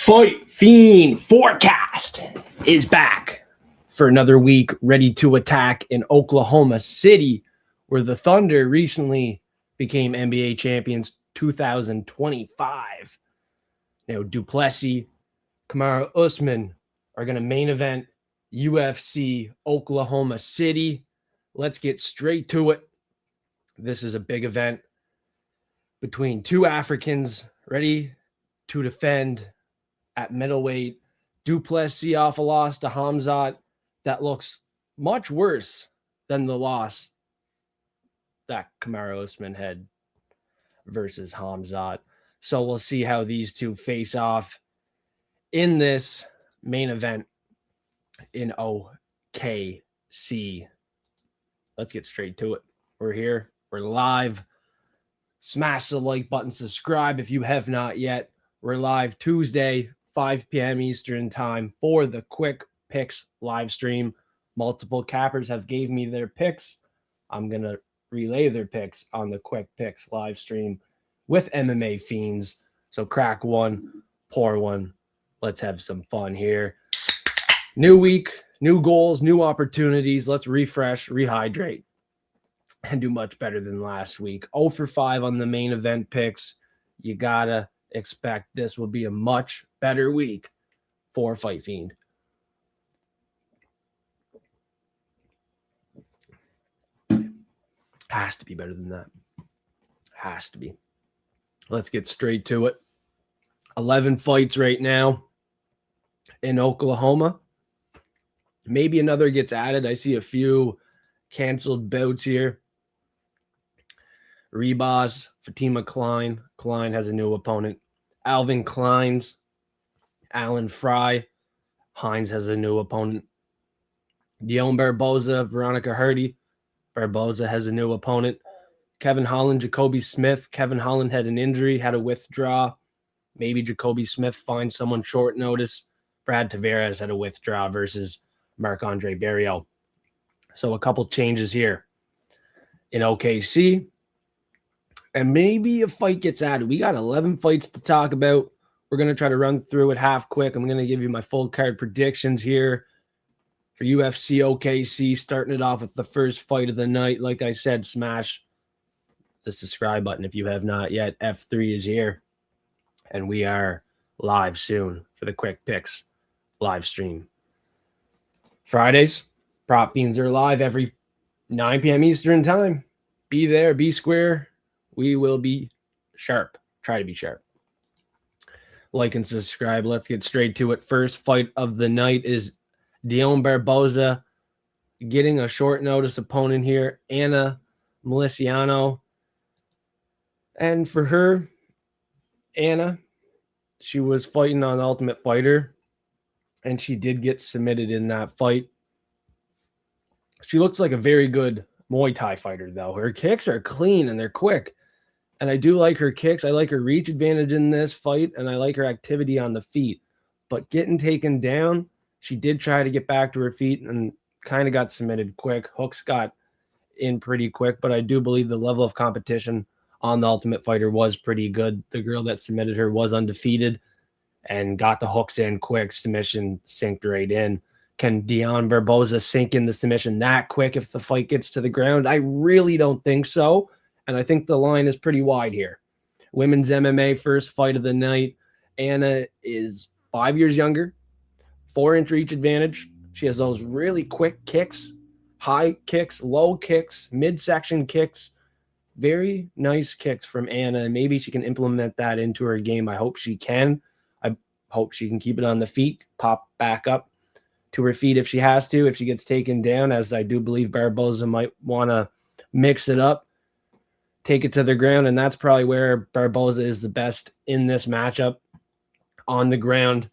Fight Fiend Forecast is back for another week, ready to attack in Oklahoma City, where the Thunder recently became NBA champions 2025. Now, Plessis, Kamaru, Usman are going to main event UFC Oklahoma City. Let's get straight to it. This is a big event between two Africans ready to defend at middleweight. Plessis off a loss to Hamzat that looks much worse than the loss that Kamaru Usman had versus Hamzat. So we'll see how these two face off in this main event in OKC. Let's get straight to it. We're here. We're live. Smash the like button. Subscribe if you have not yet. We're live Tuesday, 5 p.m. Eastern time for the Quick Picks live stream. Multiple cappers have gave me their picks. I'm going to relay their picks on the Quick Picks live stream with MMA Fiends. So crack one, pour one. Let's have some fun here. New week, new goals, new opportunities. Let's refresh, rehydrate, and do much better than last week. 0 for 5 on the main event picks. You got to expect this will be a much better week for Fight Fiend. Has to be better than that. Has to be. Let's get straight to it. 11 fights right now in Oklahoma. Maybe another gets added. I see a few canceled bouts here. Rebos, Fatima, Kline. Kline has a new opponent. Alvin Klines, Alan Fry. Hines has a new opponent. Dione Barbosa, Veronica Hardy. Barbosa has a new opponent. Kevin Holland, Jacoby Smith. Kevin Holland had an injury, had to withdraw. Maybe Jacoby Smith finds someone short notice. Brad Tavares had a withdraw versus Marc-Andre Barrios. So a couple changes here in OKC. And maybe a fight gets added. We got 11 fights to talk about. We're going to try to run through it half quick. I'm going to give you my full card predictions here for UFC OKC, starting it off with the first fight of the night. Like I said, smash the subscribe button if you have not yet. F3 is here. And we are live soon for the Quick Picks live stream. Fridays, Prop Fiends are live every 9 p.m. Eastern time. Be there, be square. We will be sharp. Try to be sharp. Like and subscribe. Let's get straight to it. First fight of the night is Dione Barbosa getting a short notice opponent here, Anna Melisano. And for her, Anna, she was fighting on Ultimate Fighter, and she did get submitted in that fight. She looks like a very good Muay Thai fighter, though. Her kicks are clean and they're quick. And I do like her kicks. I like her reach advantage in this fight, and I like her activity on the feet. But getting taken down, she did try to get back to her feet and kind of got submitted quick. Hooks got in pretty quick, but I do believe the level of competition on the Ultimate Fighter was pretty good. The girl that submitted her was undefeated and got the hooks in quick. Submission synced right in. Can Dione Barbosa sink in the submission that quick if the fight gets to the ground? I really don't think so. And I think the line is pretty wide here. Women's MMA first fight of the night. Anna is 5 years younger, 4-inch reach advantage. She has those really quick kicks, high kicks, low kicks, midsection kicks. Very nice kicks from Anna, and maybe she can implement that into her game. I hope she can. I hope she can keep it on the feet, pop back up to her feet if she has to, if she gets taken down, as I do believe Barbosa might want to mix it up, take it to the ground, and that's probably where Barbosa is the best in this matchup. On the ground,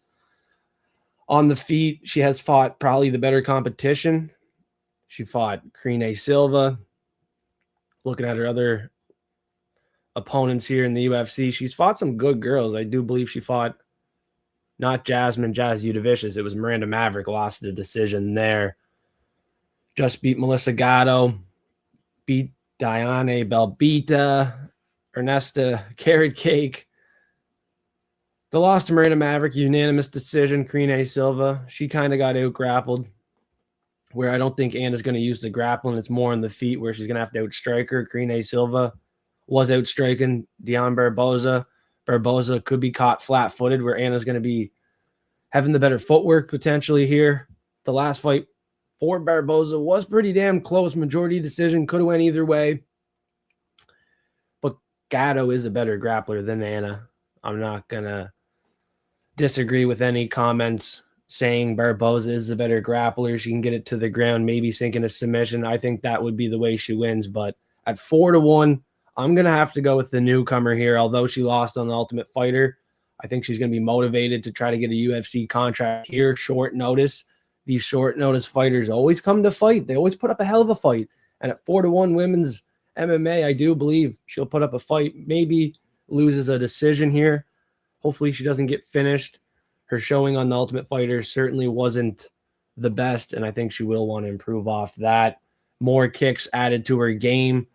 on the feet, she has fought probably the better competition. She fought Kline Silva. Looking at her other opponents here in the UFC, she's fought some good girls. I do believe she fought not Jazz Udavicius. It was Miranda Maverick, lost the decision there. Just beat Melissa Gatto, beat Dione Belbita, Ernesta Carrot Cake. The loss to Marina Maverick, unanimous decision, Kline Silva. She kind of got out-grappled, where I don't think Anna's going to use the grappling. It's more on the feet where she's going to have to outstrike her. Kline Silva was outstriking Dione Barbosa. Barbosa could be caught flat-footed, where Anna's going to be having the better footwork potentially here. The last fight for Barbosa was pretty damn close. Majority decision, could have went either way. But Gatto is a better grappler than Anna. I'm not going to disagree with any comments saying Barbosa is the better grappler. She can get it to the ground, maybe sink in a submission. I think that would be the way she wins. But at 4-1, I'm going to have to go with the newcomer here. Although she lost on the Ultimate Fighter, I think she's going to be motivated to try to get a UFC contract here. Short notice. These short notice fighters always come to fight. They always put up a hell of a fight. And at 4-1 women's MMA, I do believe she'll put up a fight. Maybe loses a decision here. Hopefully she doesn't get finished. Her showing on the Ultimate Fighter certainly wasn't the best, and I think she will want to improve off that. More kicks added to her game.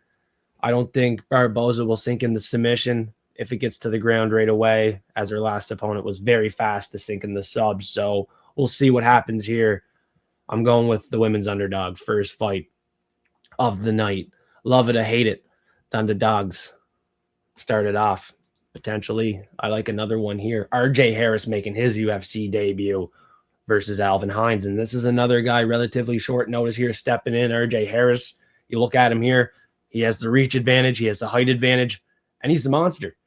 I don't think Barbosa will sink in the submission if it gets to the ground right away, as her last opponent was very fast to sink in the sub. So we'll see what happens here. I'm going with the women's underdog, first fight of the night. Love it or hate it. The underdogs started off. Potentially, I like another one here. RJ Harris making his UFC debut versus Alvin Hines. And this is another guy relatively short notice here stepping in. RJ Harris, you look at him here. He has the reach advantage. He has the height advantage. And he's the monster.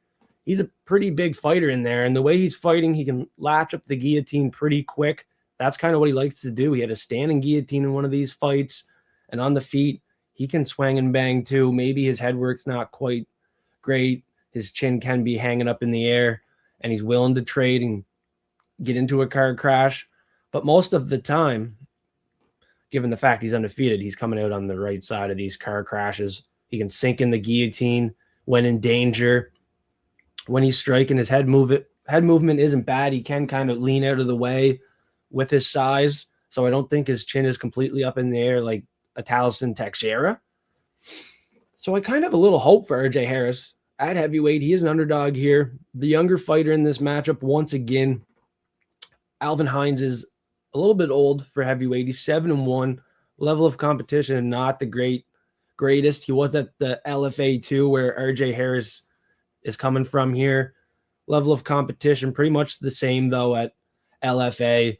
He's a pretty big fighter in there. And the way he's fighting, he can latch up the guillotine pretty quick. That's kind of what he likes to do. He had a standing guillotine in one of these fights. And on the feet, he can swing and bang too. Maybe his head work's not quite great. His chin can be hanging up in the air, and he's willing to trade and get into a car crash. But most of the time, given the fact he's undefeated, he's coming out on the right side of these car crashes. He can sink in the guillotine when in danger. When he's striking, his head movement isn't bad. He can kind of lean out of the way with his size. So I don't think his chin is completely up in the air like a Taliesin Teixeira. So I kind of have a little hope for RJ Harris. At heavyweight, he is an underdog here. The younger fighter in this matchup, once again, Alvin Hines is a little bit old for heavyweight. He's 7-1. Level of competition, not the greatest. He was at the LFA 2, where RJ Harris is coming from here. Level of competition, pretty much the same, though, at LFA.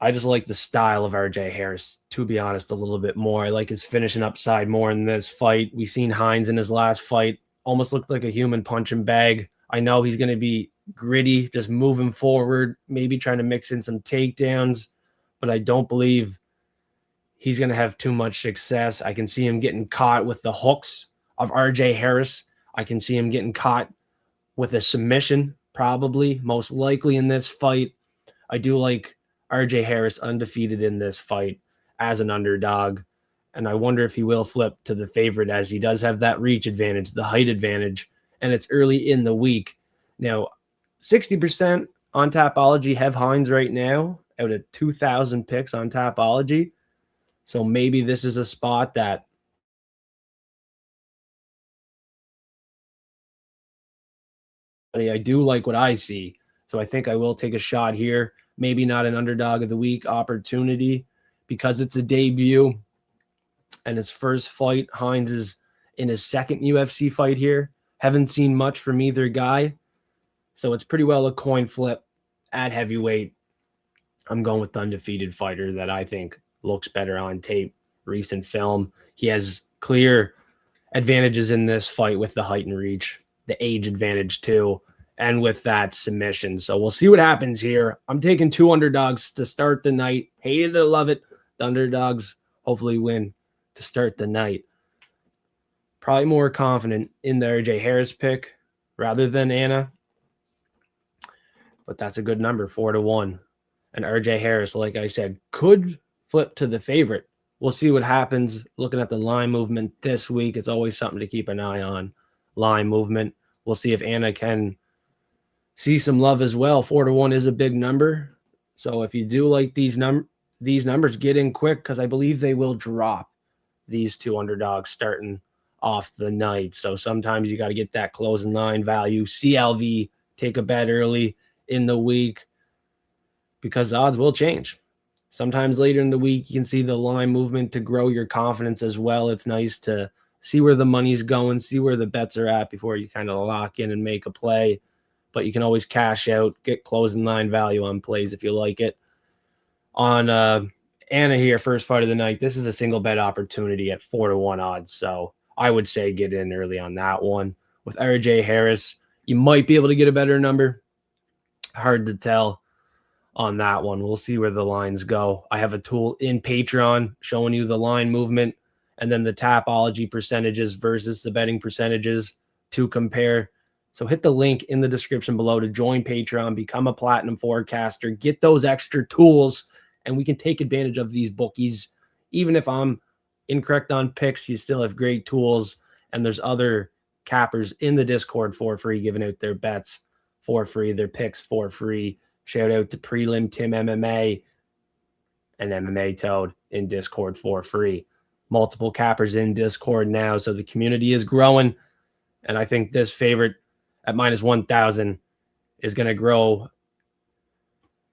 I just like the style of RJ Harris, to be honest, a little bit more. I like his finishing upside more in this fight. We've seen Hines in his last fight, almost looked like a human punching bag. I know he's going to be gritty, just moving forward, maybe trying to mix in some takedowns, but I don't believe he's going to have too much success. I can see him getting caught with the hooks of RJ Harris. I can see him getting caught with a submission, probably, most likely in this fight. I do like RJ Harris undefeated in this fight as an underdog. And I wonder if he will flip to the favorite, as he does have that reach advantage, the height advantage, and it's early in the week. Now, 60% on Tapology have Hines right now out of 2,000 picks on Tapology. So maybe this is a spot that I do like what I see. So I think I will take a shot here. Maybe not an underdog of the week opportunity because it's a debut and his first fight. Hines is in his second UFC fight here. Haven't seen much from either guy. So it's pretty well a coin flip at heavyweight. I'm going with the undefeated fighter that I think looks better on tape, recent film. He has clear advantages in this fight with the height and reach, the age advantage too, and with that submission. So we'll see what happens here. I'm taking two underdogs to start the night. Hate it or love it. The underdogs hopefully win to start the night. Probably more confident in the RJ Harris pick rather than Anna. But that's a good number, 4-1. And RJ Harris, like I said, could flip to the favorite. We'll see what happens. Looking at the line movement this week, it's always something to keep an eye on. Line movement. We'll see if Anna can see some love as well. 4-1 is a big number. So if you do like these numbers, get in quick because I believe they will drop these two underdogs starting off the night. So sometimes you got to get that closing line value. CLV take a bet early in the week because the odds will change. Sometimes later in the week, you can see the line movement to grow your confidence as well. It's nice to see where the money's going, see where the bets are at before you kind of lock in and make a play. But you can always cash out, get closing line value on plays if you like it. On Anna here, first fight of the night, this is a single bet opportunity at 4-1 odds. So I would say get in early on that one. With RJ Harris, you might be able to get a better number. Hard to tell on that one. We'll see where the lines go. I have a tool in Patreon showing you the line movement and then the Tapology percentages versus the betting percentages to compare. So hit the link in the description below to join Patreon, become a Platinum Forecaster, get those extra tools, and we can take advantage of these bookies. Even if I'm incorrect on picks, you still have great tools, and there's other cappers in the Discord for free, giving out their bets for free, their picks for free. Shout out to Prelim Tim MMA and MMA Toad in Discord for free. Multiple cappers in Discord now, so the community is growing, and I think this favorite at minus 1,000 is going to grow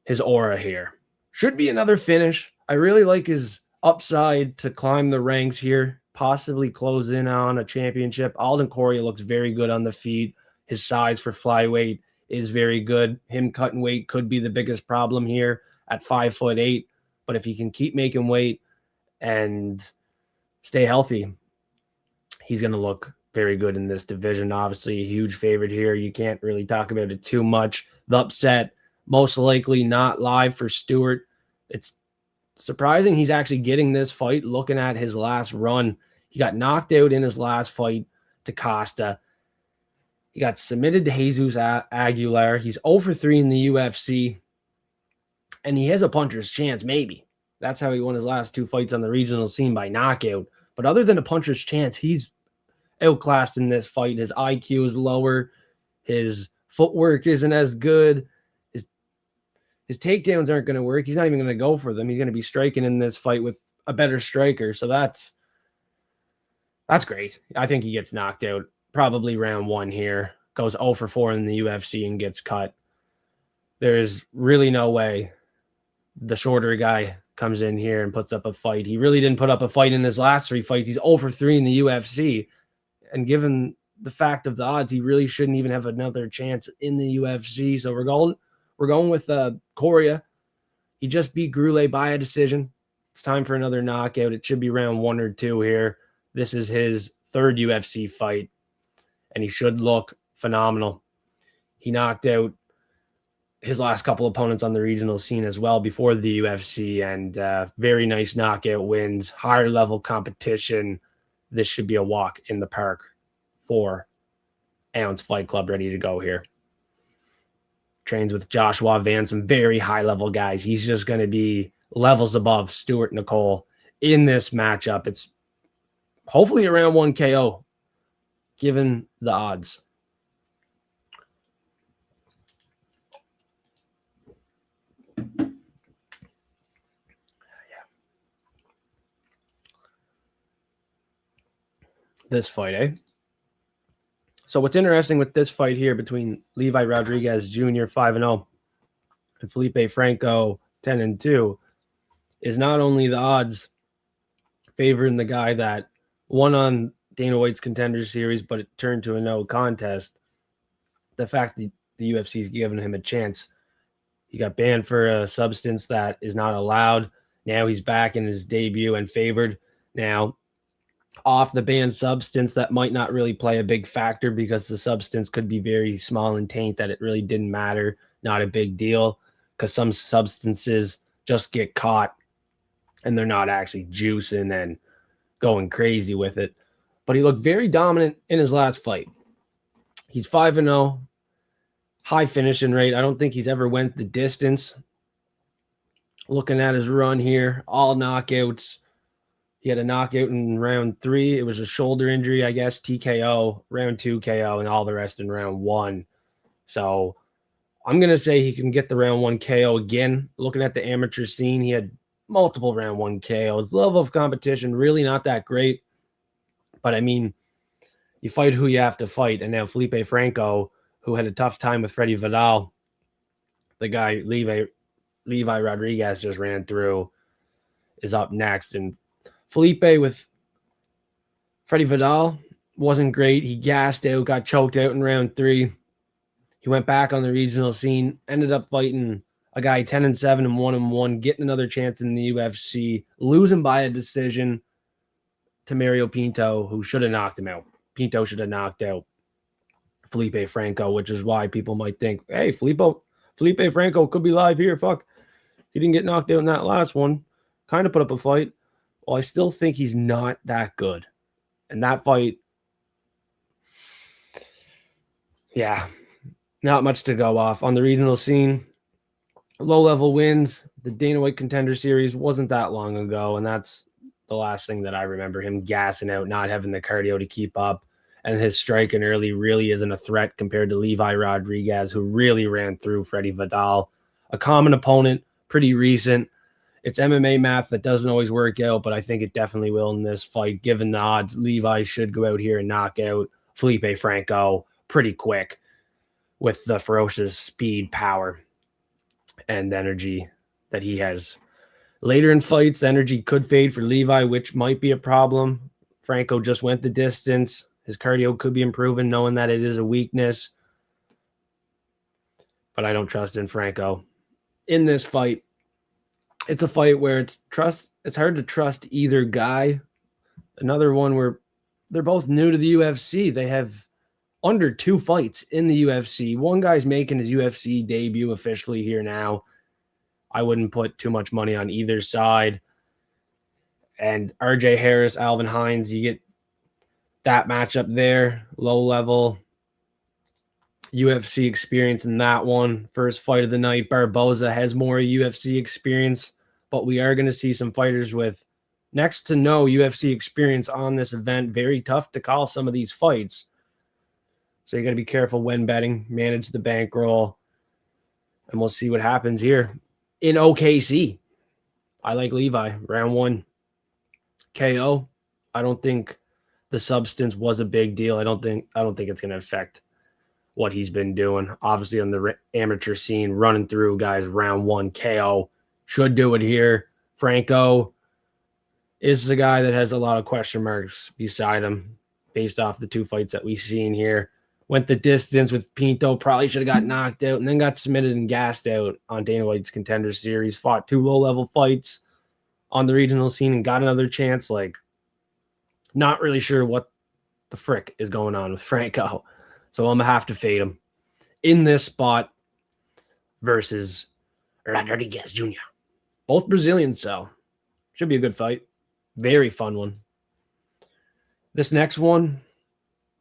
his aura here. Should be another finish. I really like his upside to climb the ranks here, possibly close in on a championship. Alden Coria looks very good on the feet. His size for flyweight is very good. Him cutting weight could be the biggest problem here at 5'8", but if he can keep making weight and stay healthy, he's going to look very good in this division. Obviously, a huge favorite here. You can't really talk about it too much. The upset, most likely not live for Stewart. It's surprising he's actually getting this fight. Looking at his last run, he got knocked out in his last fight to Costa. He got submitted to Jesus Aguilar. He's 0-3 in the UFC, and he has a puncher's chance, maybe. That's how he won his last 2 fights on the regional scene, by knockout. But other than a puncher's chance, he's outclassed in this fight. His IQ is lower. His footwork isn't as good. His takedowns aren't going to work. He's not even going to go for them. He's going to be striking in this fight with a better striker. So that's great. I think he gets knocked out probably round 1 here. Goes 0-4 in the UFC and gets cut. There's really no way the shorter guy comes in here and puts up a fight. He really didn't put up a fight in his last 3 fights. He's 0-3 in the UFC. And given the fact of the odds, he really shouldn't even have another chance in the UFC. So we're going with Coria. He just beat Grule by a decision. It's time for another knockout. It should be round 1 or 2 here. This is his 3rd UFC fight, and he should look phenomenal. He knocked out his last couple opponents on the regional scene as well before the UFC, and very nice knockout wins, higher level competition. This should be a walk in the park for Ounce Fight Club, ready to go here. Trains with Joshua Van, some very high-level guys. He's just going to be levels above Stewart Nicoll in this matchup. It's hopefully around 1 KO, given the odds. This fight, eh? So what's interesting with this fight here between Levi Rodrigues Jr. 5-0 and Felipe Franco 10-2 is not only the odds favoring the guy that won on Dana White's Contender Series, but it turned to a no contest. The fact that the UFC is giving him a chance. He got banned for a substance that is not allowed. Now he's back in his debut and favored. Now, off the banned substance, that might not really play a big factor because the substance could be very small in taint that it really didn't matter. Not a big deal because some substances just get caught and they're not actually juicing and going crazy with it. But he looked very dominant in his last fight. He's 5-0, high finishing rate. I don't think he's ever went the distance. Looking at his run here, all knockouts. He had a knockout in round 3. It was a shoulder injury, I guess, TKO, round 2 KO, and all the rest in round 1. So I'm going to say he can get the round 1 KO again. Looking at the amateur scene, he had multiple round 1 KOs. Level of competition, really not that great. But, I mean, you fight who you have to fight. And now Felipe Franco, who had a tough time with Freddie Vidal. The guy Levi Rodrigues just ran through is up next. And Felipe with Freddie Vidal wasn't great. He gassed out, got choked out in round 3. He went back on the regional scene, ended up fighting a guy 10-7 and 1-1, getting another chance in the UFC, losing by a decision to Mario Pinto, who should have knocked him out. Pinto should have knocked out Felipe Franco, which is why people might think, hey, Felipe Franco could be live here. Fuck. He didn't get knocked out in that last one. Kind of put up a fight. Well, I still think he's not that good. And that fight, yeah, not much to go off. On the regional scene, low-level wins. The Dana White Contender Series wasn't that long ago, and that's the last thing that I remember, him gassing out, not having the cardio to keep up, and his striking early really isn't a threat compared to Levi Rodrigues, who really ran through Freddie Vidal. A common opponent, pretty recent. It's MMA math that doesn't always work out, but I think it definitely will in this fight. Given the odds, Levi should go out here and knock out Felipe Franco pretty quick with the ferocious speed, power, and energy that he has. Later in fights, energy could fade for Levi, which might be a problem. Franco just went the distance. His cardio could be improving, knowing that it is a weakness. But I don't trust in Franco. In this fight, it's a fight where it's hard to trust either guy. Another one where they're both new to the UFC. They have under 2 fights in the UFC. One guy's making his UFC debut officially here now. I wouldn't put too much money on either side. And RJ Harris, Alvin Hines, you get that matchup there, low level UFC experience in that one. First fight of the night. Barbosa has more UFC experience, but we are going to see some fighters with next to no UFC experience on this event. Very tough to call some of these fights. So you got to be careful when betting, manage the bankroll, and we'll see what happens here. In OKC, I like Levi. Round 1 KO. I don't think the substance was a big deal. I don't think it's going to affect what he's been doing. Obviously, on the amateur scene, running through guys, round 1 KO. Should do it here. Franco is the guy that has a lot of question marks beside him based off the 2 fights that we've seen here. Went the distance with Pinto, probably should have got knocked out, and then got submitted and gassed out on Dana White's Contender Series. Fought 2 low-level fights on the regional scene and got another chance. Like, not really sure what the frick is going on with Franco. So I'm going to have to fade him in this spot versus Rodrigues Jr. Both Brazilians, so should be a good fight. Very fun one. This next one,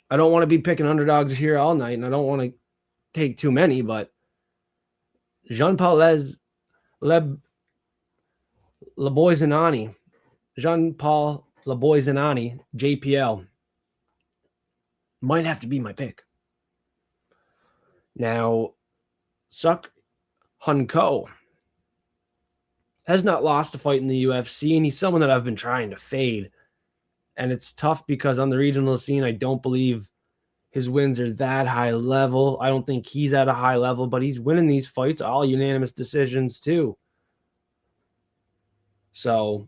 I don't want to be picking underdogs here all night, and I don't want to take too many, but Jean-Paul Lebosnoyani, JPL, might have to be my pick. Now, Seok Hunko has not lost a fight in the UFC, and he's someone that I've been trying to fade. And it's tough because on the regional scene, I don't believe his wins are that high level. I don't think he's at a high level, but he's winning these fights, all unanimous decisions too. So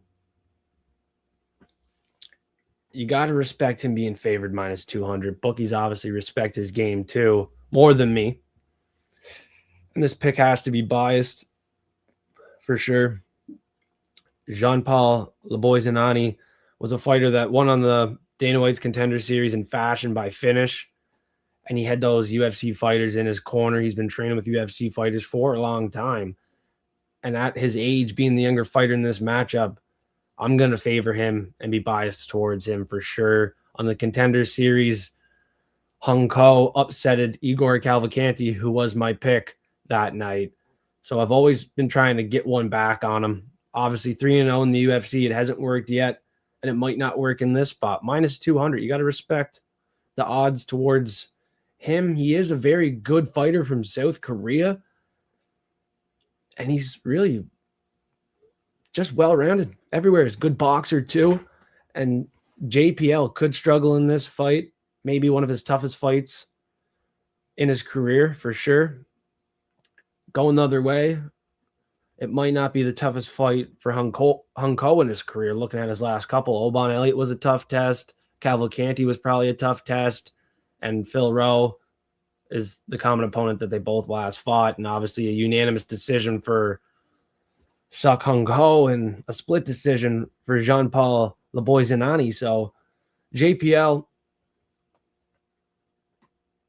you got to respect him being favored minus 200. Bookies obviously respect his game too, more than me. And this pick has to be biased for sure. Jean-Paul Lebosnoyani was a fighter that won on the Dana White's Contender Series in fashion by finish. And he had those UFC fighters in his corner. He's been training with UFC fighters for a long time. And at his age, being the younger fighter in this matchup, I'm going to favor him and be biased towards him for sure. On the Contender Series, Hunko upsetted Igor Cavalcanti, who was my pick that night. So I've always been trying to get one back on him. Obviously, 3-0 in the UFC. It hasn't worked yet, and it might not work in this spot. Minus 200. You got to respect the odds towards him. He is a very good fighter from South Korea, and he's really just well-rounded everywhere. He's a good boxer, too, and JPL could struggle in this fight. Maybe one of his toughest fights in his career for sure. Going the other way, it might not be the toughest fight for Hung Ko in his career. Looking at his last couple, Oban Elliott was a tough test. Cavalcanti was probably a tough test. And Phil Rowe is the common opponent that they both last fought. And obviously a unanimous decision for Seok Hung Ko and a split decision for Jean-Paul Lebosnoyani. So JPL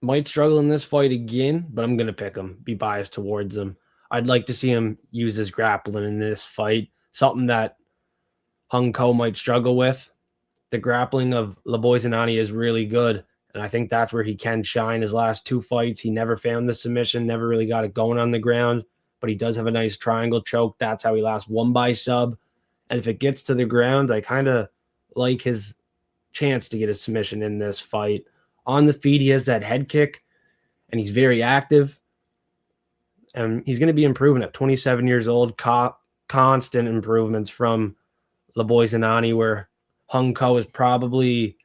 might struggle in this fight again, but I'm going to pick him, be biased towards him. I'd like to see him use his grappling in this fight, something that Hung Ko might struggle with. The grappling of Lebosnoyani is really good, and I think that's where he can shine. His last two fights, he never found the submission, never really got it going on the ground, but he does have a nice triangle choke. That's how he last won by sub. And if it gets to the ground, I kind of like his chance to get a submission in this fight. On the feet, he has that head kick, and he's very active. And he's going to be improving at 27 years old. Constant improvements from Lebosnoyani, where Hung Ko is probably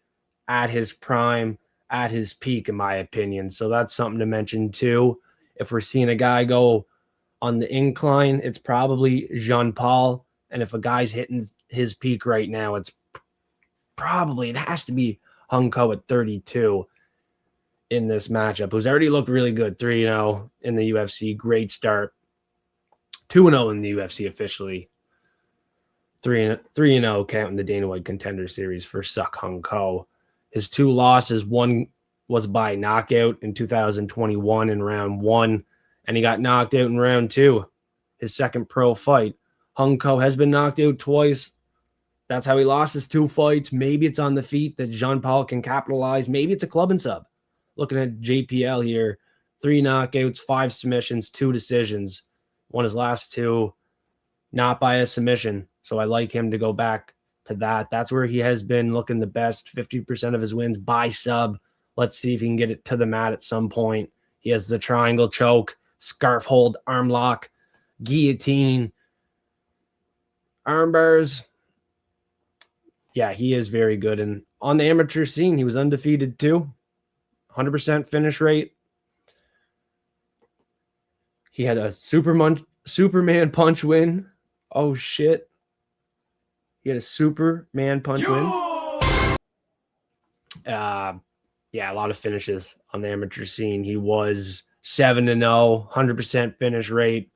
at his prime, at his peak, in my opinion. So that's something to mention too. If we're seeing a guy go on the incline, it's probably Jean-Paul. And if a guy's hitting his peak right now, it has to be Hung Ko at 32 in this matchup, who's already looked really good. 3-0 in the UFC. Great start. 2-0 in the UFC officially. 3-0 counting the Dana White Contender Series for Seok Hung Ko. His two losses, one was by knockout in 2021 in round 1, and he got knocked out in round 2, his second pro fight. Hung Ko has been knocked out twice. That's how he lost his 2 fights. Maybe it's on the feet that Jean-Paul can capitalize. Maybe it's a club and sub. Looking at JPL here, 3 knockouts, 5 submissions, 2 decisions. Won his last 2, not by a submission. So I like him to go back to that. That's where he has been looking the best. 50% of his wins by sub. Let's see if he can get it to the mat at some point. He has the triangle choke, scarf hold, arm lock, guillotine, arm bars. Yeah, he is very good. And on the amateur scene, he was undefeated too. 100% finish rate. He had a Superman punch win. Oh, shit. He had a Superman punch win. Yeah, a lot of finishes on the amateur scene. He was 7-0, 100% finish rate.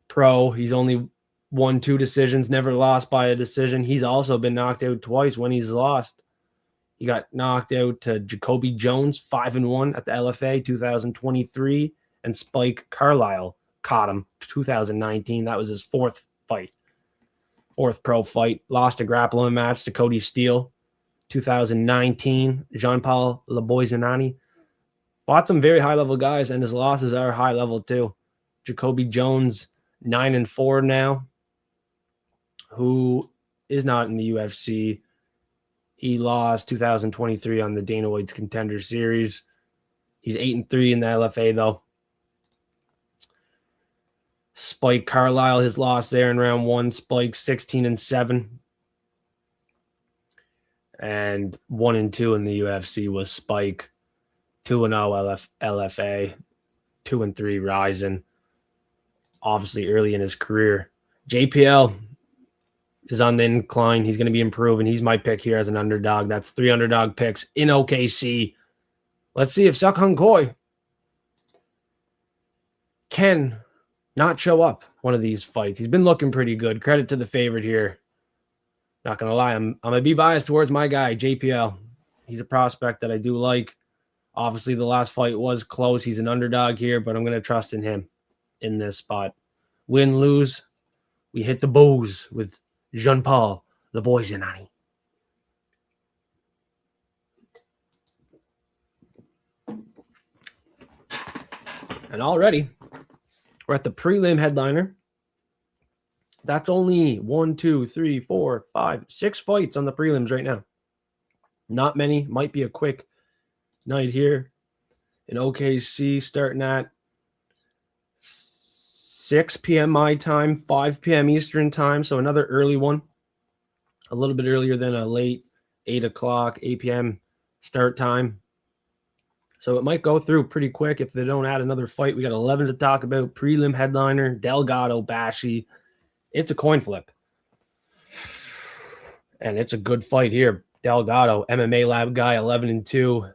Pro, he's only won 2 decisions, never lost by a decision. He's also been knocked out twice when he's lost. He got knocked out to Jacoby Jones, 5-1 at the LFA 2023, and Spike Carlisle caught him 2019. That was his 4th fight. 4th pro fight. Lost a grappling match to Cody Steele, 2019. Jean-Paul Lebosnoyani fought some very high-level guys, and his losses are high-level too. Jacoby Jones, 9-4 now, who is not in the UFC. He lost 2023 on the Dana White's Contender Series. He's 8-3 in the LFA, though. Spike Carlisle, his loss there in round 1. Spike 16-7. And 1-2 in the UFC was Spike. 2-0 LFA. 2-3 Rising. Obviously early in his career. JPL is on the incline. He's going to be improving. He's my pick here as an underdog. That's 3 underdog picks in OKC. Let's see if Seok Hung Ko can not show up one of these fights. He's been looking pretty good. Credit to the favorite here. Not going to lie. I'm going to be biased towards my guy, JPL. He's a prospect that I do like. Obviously, the last fight was close. He's an underdog here, but I'm going to trust in him in this spot. Win, lose, we hit the booze with Jean-Paul Lebosnoyani. And already, we're at the prelim headliner. That's only 1, 2, 3, 4, 5, 6 fights on the prelims right now. Not many. Might be a quick night here in OKC, starting at 6 p.m. my time, 5 p.m. Eastern time. So another early one. A little bit earlier than a late 8 p.m. start time. So it might go through pretty quick if they don't add another fight. We got 11 to talk about. Prelim headliner, Delgado, Bashi. It's a coin flip. And it's a good fight here. Delgado, MMA lab guy, 11-2.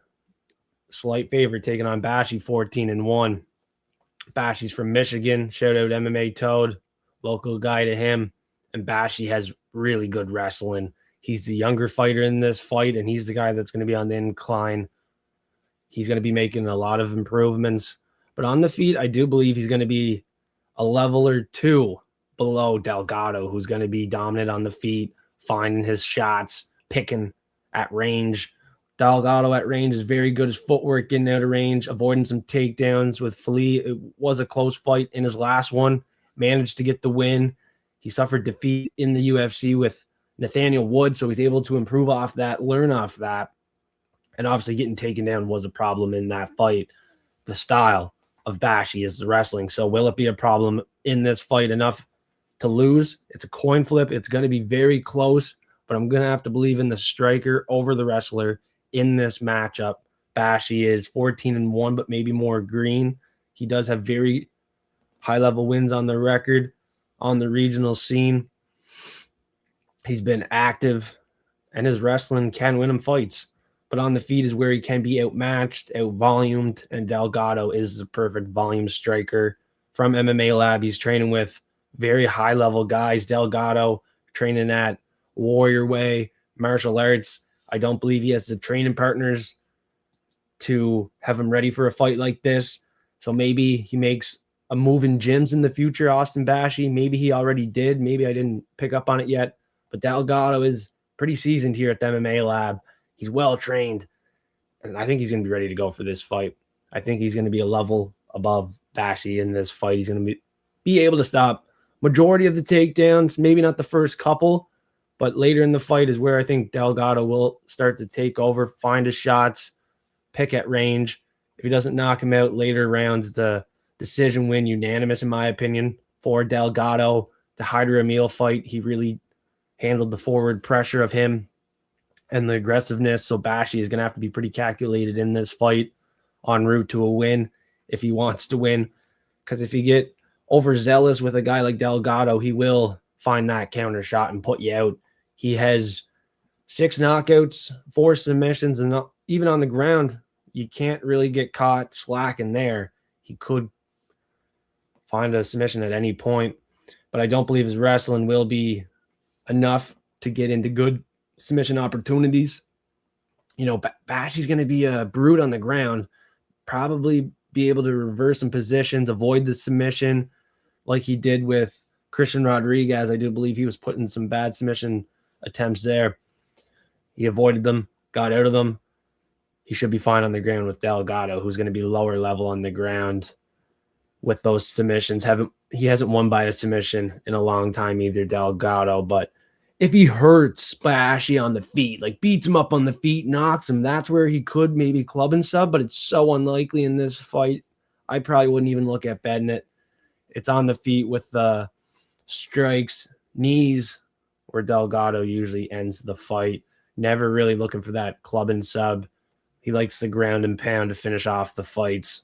Slight favorite taking on Bashi, 14-1. Bashi's from Michigan. Shout out MMA Toad, local guy to him. And Bashi has really good wrestling. He's the younger fighter in this fight, and he's the guy that's going to be on the incline. He's going to be making a lot of improvements. But on the feet, I do believe he's going to be a level or two below Delgado, who's going to be dominant on the feet, finding his shots, picking at range. Delgado at range is very good. His footwork getting out of range, avoiding some takedowns with Felipe. It was a close fight in his last one. Managed to get the win. He suffered defeat in the UFC with Nathaniel Wood, so he's able to improve off that, learn off that. And obviously getting taken down was a problem in that fight. The style of Bashi is the wrestling. So will it be a problem in this fight enough to lose? It's a coin flip. It's going to be very close, but I'm going to have to believe in the striker over the wrestler in this matchup. Bashi is 14-1, but maybe more green. He does have very high-level wins on the record on the regional scene. He's been active, and his wrestling can win him fights. But on the feet is where he can be outmatched, out-volumed, and Delgado is the perfect volume striker. From MMA Lab, he's training with very high-level guys. Delgado training at Warrior Way, martial arts. I don't believe he has the training partners to have him ready for a fight like this. So maybe he makes a move in gyms in the future, Austin Bashi. Maybe he already did. Maybe I didn't pick up on it yet. But Delgado is pretty seasoned here at the MMA Lab. He's well-trained, and I think he's going to be ready to go for this fight. I think he's going to be a level above Bashi in this fight. He's going to be able to stop majority of the takedowns, maybe not the first couple, but later in the fight is where I think Delgado will start to take over, find his shots, pick at range. If he doesn't knock him out later rounds, it's a decision win, unanimous in my opinion, for Delgado. The Hyder Emil fight, he really handled the forward pressure of him and the aggressiveness. So Bashi is going to have to be pretty calculated in this fight en route to a win if he wants to win. Because if you get overzealous with a guy like Delgado, he will find that counter shot and put you out. He has 6 knockouts, 4 submissions, and even on the ground, you can't really get caught slacking there. He could find a submission at any point, but I don't believe his wrestling will be enough to get into good submission opportunities. You know, Bashi's going to be a brute on the ground, probably be able to reverse some positions, avoid the submission like he did with Christian Rodrigues. I do believe he was putting some bad submission attempts there. He avoided them, got out of them. He should be fine on the ground with Delgado, who's going to be lower level on the ground with those submissions. He hasn't won by a submission in a long time either, Delgado, but if he hurts Bashi on the feet, like beats him up on the feet, knocks him, that's where he could maybe club and sub, but it's so unlikely in this fight. I probably wouldn't even look at betting it. It's on the feet with the strikes, knees, where Delgado usually ends the fight. Never really looking for that club and sub. He likes the ground and pound to finish off the fights.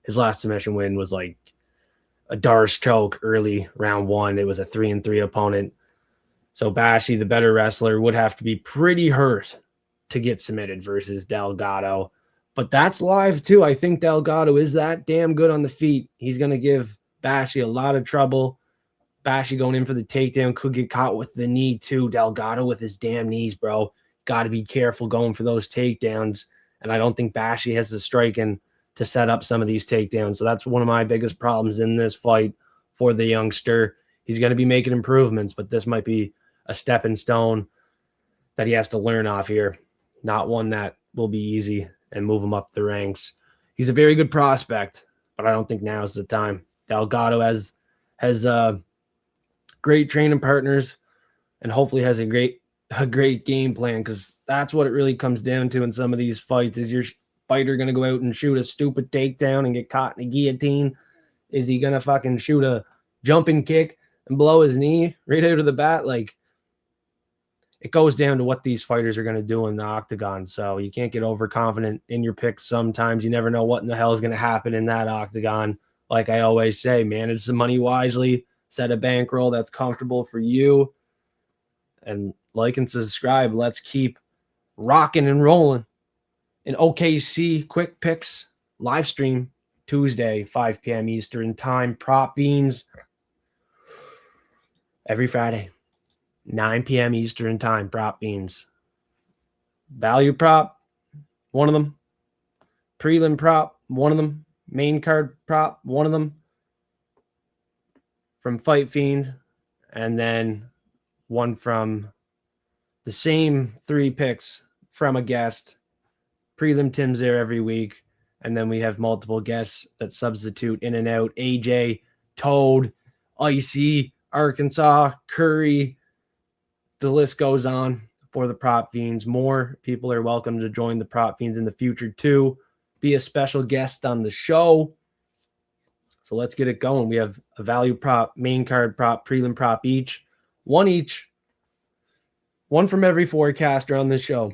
His last submission win was like a Darce choke early round 1. It was a 3-3 opponent. So Bashi, the better wrestler, would have to be pretty hurt to get submitted versus Delgado. But that's live too. I think Delgado is that damn good on the feet. He's going to give Bashi a lot of trouble. Bashi going in for the takedown could get caught with the knee too. Delgado with his damn knees, bro. Got to be careful going for those takedowns. And I don't think Bashi has the striking to set up some of these takedowns. So that's one of my biggest problems in this fight for the youngster. He's going to be making improvements, but this might be a stepping stone that he has to learn off here. Not one that will be easy and move him up the ranks. He's a very good prospect, but I don't think now is the time. Delgado has great training partners and hopefully has a great game plan, because that's what it really comes down to in some of these fights. Is your fighter going to go out and shoot a stupid takedown and get caught in a guillotine? Is he going to fucking shoot a jumping kick and blow his knee right out of the bat? Like, it goes down to what these fighters are going to do in the octagon. So you can't get overconfident in your picks sometimes. You never know what in the hell is going to happen in that octagon. Like I always say, manage the money wisely, set a bankroll that's comfortable for you, and like and subscribe. Let's keep rocking and rolling. An OKC Quick Picks live stream Tuesday, 5 p.m. Eastern time. Prop beans every Friday, 9 p.m. Eastern time. Prop beans. Value prop, one of them. Prelim prop, one of them. Main card prop, one of them. From Fight Fiend. And then one from the same 3 picks from a guest. Prelim Tim's there every week. And then we have multiple guests that substitute in and out. AJ, Toad, Icy, Arkansas, Curry. The list goes on for the Prop Fiends. More people are welcome to join the Prop Fiends in the future too. Be a special guest on the show. So let's get it going. We have a value prop, main card prop, prelim prop each. One each. One from every forecaster on the show.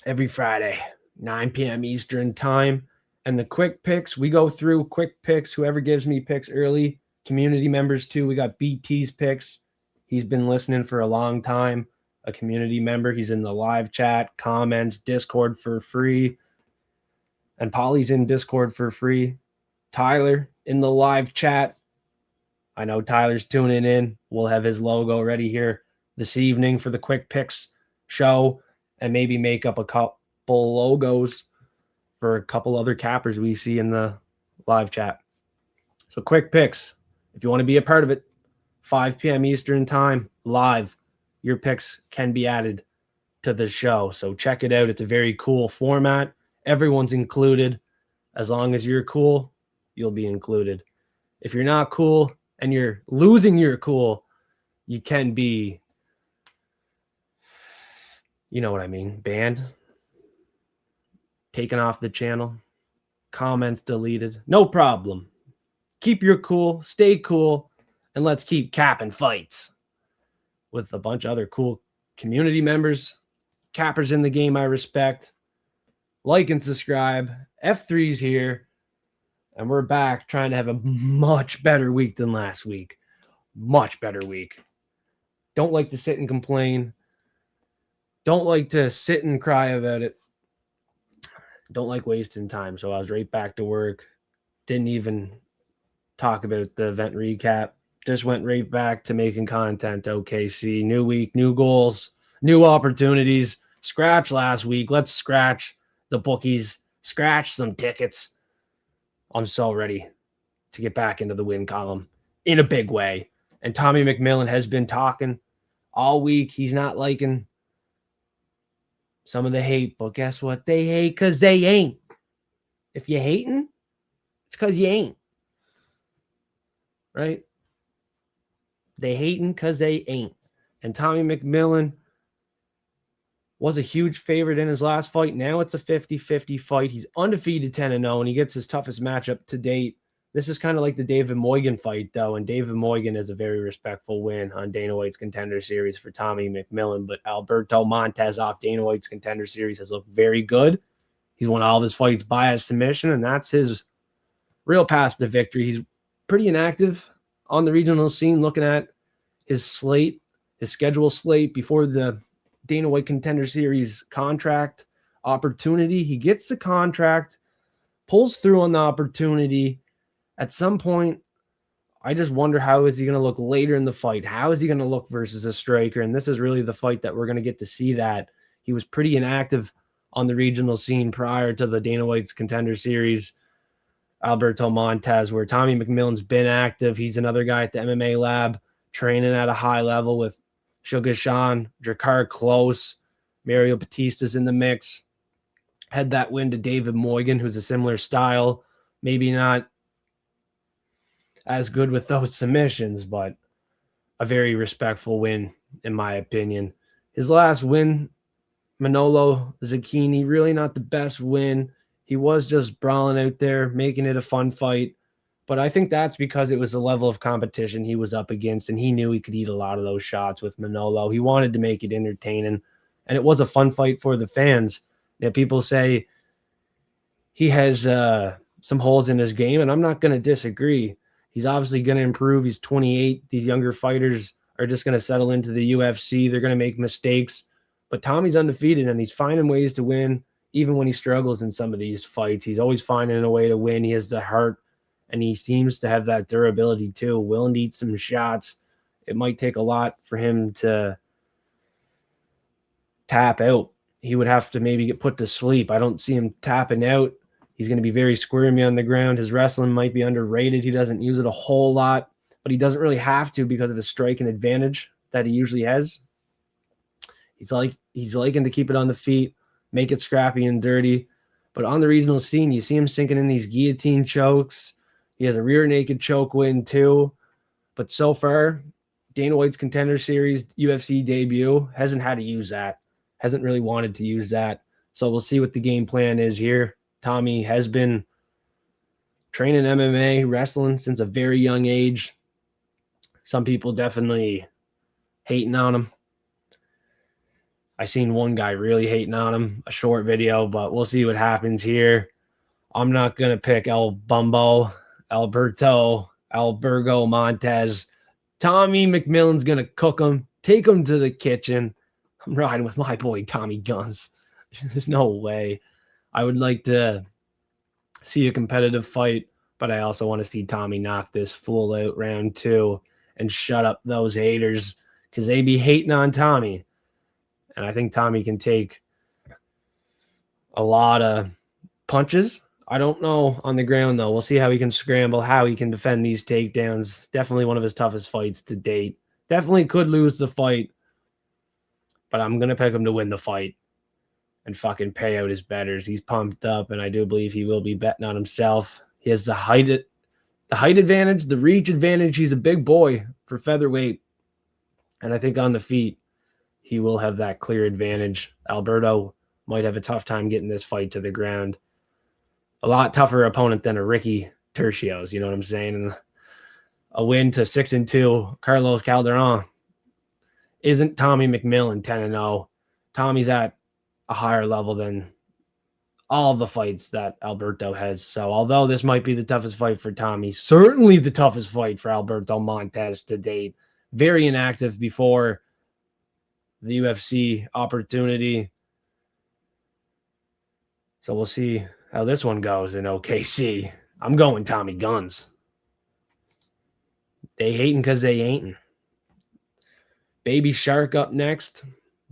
Every Friday, 9 p.m. Eastern time. And the quick picks, we go through quick picks. Whoever gives me picks early. Community members too. We got BT's picks. He's been listening for a long time. A community member. He's in the live chat, comments, Discord for free. And Polly's in Discord for free. Tyler in the live chat. I know Tyler's tuning in. We'll have his logo ready here this evening for the quick picks show, and maybe make up a couple logos for a couple other cappers we see in the live chat. So quick picks. If you want to be a part of it, 5 p.m. Eastern time, live. Your picks can be added to the show. So check it out. It's a very cool format. Everyone's included. As long as you're cool, you'll be included. If you're not cool and you're losing your cool, you can be, you know what I mean, banned, taken off the channel, comments deleted. No problem. Keep your cool, stay cool, and let's keep capping fights with a bunch of other cool community members, cappers in the game I respect. Like and subscribe. F3's here, and we're back trying to have a much better week than last week. Much better week. Don't like to sit and complain. Don't like to sit and cry about it. Don't like wasting time. So I was right back to work. Didn't even talk about the event recap. Just went right back to making content. OKC, new week, new goals, new opportunities. Scratch last week. Let's scratch the bookies. Scratch some tickets. I'm so ready to get back into the win column in a big way. And Tommy McMillen has been talking all week. He's not liking some of the hate, but guess what? They hate because they ain't. If you're hating, it's because you ain't. Right? They hating because they ain't. And Tommy McMillen was a huge favorite in his last fight. Now it's a 50-50 fight. He's undefeated 10-0, and he gets his toughest matchup to date. This is kind of like the David Moygan fight, though, and David Moygan is a very respectful win on Dana White's Contender Series for Tommy McMillen, but Alberto Montes off Dana White's Contender Series has looked very good. He's won all of his fights by a submission, and that's his real path to victory. He's pretty inactive on the regional scene, looking at his slate, his schedule slate before the Dana White Contender Series contract opportunity. He gets the contract, pulls through on the opportunity. At some point, I just wonder how is he going to look later in the fight? How is he going to look versus a striker? And this is really the fight that we're going to get to see that. He was pretty inactive on the regional scene prior to the Dana White's Contender Series. Alberto Montes, where Tommy McMillen's been active. He's another guy at the MMA lab, training at a high level with Sugar Sean, Drakkar Close, Mario Batista's in the mix. Had that win to David Moygan, who's a similar style. Maybe not as good with those submissions, but a very respectful win, in my opinion. His last win, Manolo Zucchini, really not the best win. He was just brawling out there, making it a fun fight. But I think that's because it was the level of competition he was up against, and he knew he could eat a lot of those shots with Manolo. He wanted to make it entertaining, and it was a fun fight for the fans. Now, people say he has some holes in his game, and I'm not going to disagree. He's obviously going to improve. He's 28. These younger fighters are just going to settle into the UFC. They're going to make mistakes. But Tommy's undefeated, and he's finding ways to win, even when he struggles in some of these fights. He's always finding a way to win. He has the heart, and he seems to have that durability too, willing to eat some shots. It might take a lot for him to tap out. He would have to maybe get put to sleep. I don't see him tapping out. He's going to be very squirmy on the ground. His wrestling might be underrated. He doesn't use it a whole lot, but he doesn't really have to because of his striking advantage that he usually has. He's liking to keep it on the feet, make it scrappy and dirty. But on the regional scene, you see him sinking in these guillotine chokes. He has a rear naked choke win too. But so far, Dana White's Contender Series UFC debut hasn't had to use that. Hasn't really wanted to use that. So we'll see what the game plan is here. Tommy has been training MMA, wrestling since a very young age. Some people definitely hating on him. I seen one guy really hating on him, a short video, but we'll see what happens here. I'm not going to pick Alberto, Montes. Tommy McMillen's going to cook him, take him to the kitchen. I'm riding with my boy Tommy Guns. There's no way. I would like to see a competitive fight, but I also want to see Tommy knock this fool out round 2 and shut up those haters because they be hating on Tommy. And I think Tommy can take a lot of punches. I don't know on the ground, though. We'll see how he can scramble, how he can defend these takedowns. Definitely one of his toughest fights to date. Definitely could lose the fight, but I'm going to pick him to win the fight and fucking pay out his bettors. He's pumped up, and I do believe he will be betting on himself. He has the height advantage, the reach advantage. He's a big boy for featherweight, and I think on the feet, he will have that clear advantage. Alberto might have a tough time getting this fight to the ground. A lot tougher opponent than a Ricky Tercios, you know what I'm saying? And a win to 6-2, Carlos Calderon isn't Tommy McMillen 10-0. Tommy's at a higher level than all the fights that Alberto has. So although this might be the toughest fight for Tommy, certainly the toughest fight for Alberto Montes to date. Very inactive before the UFC opportunity. So we'll see how this one goes in OKC. I'm going Tommy Guns. They hating because they ain't. Baby Shark up next.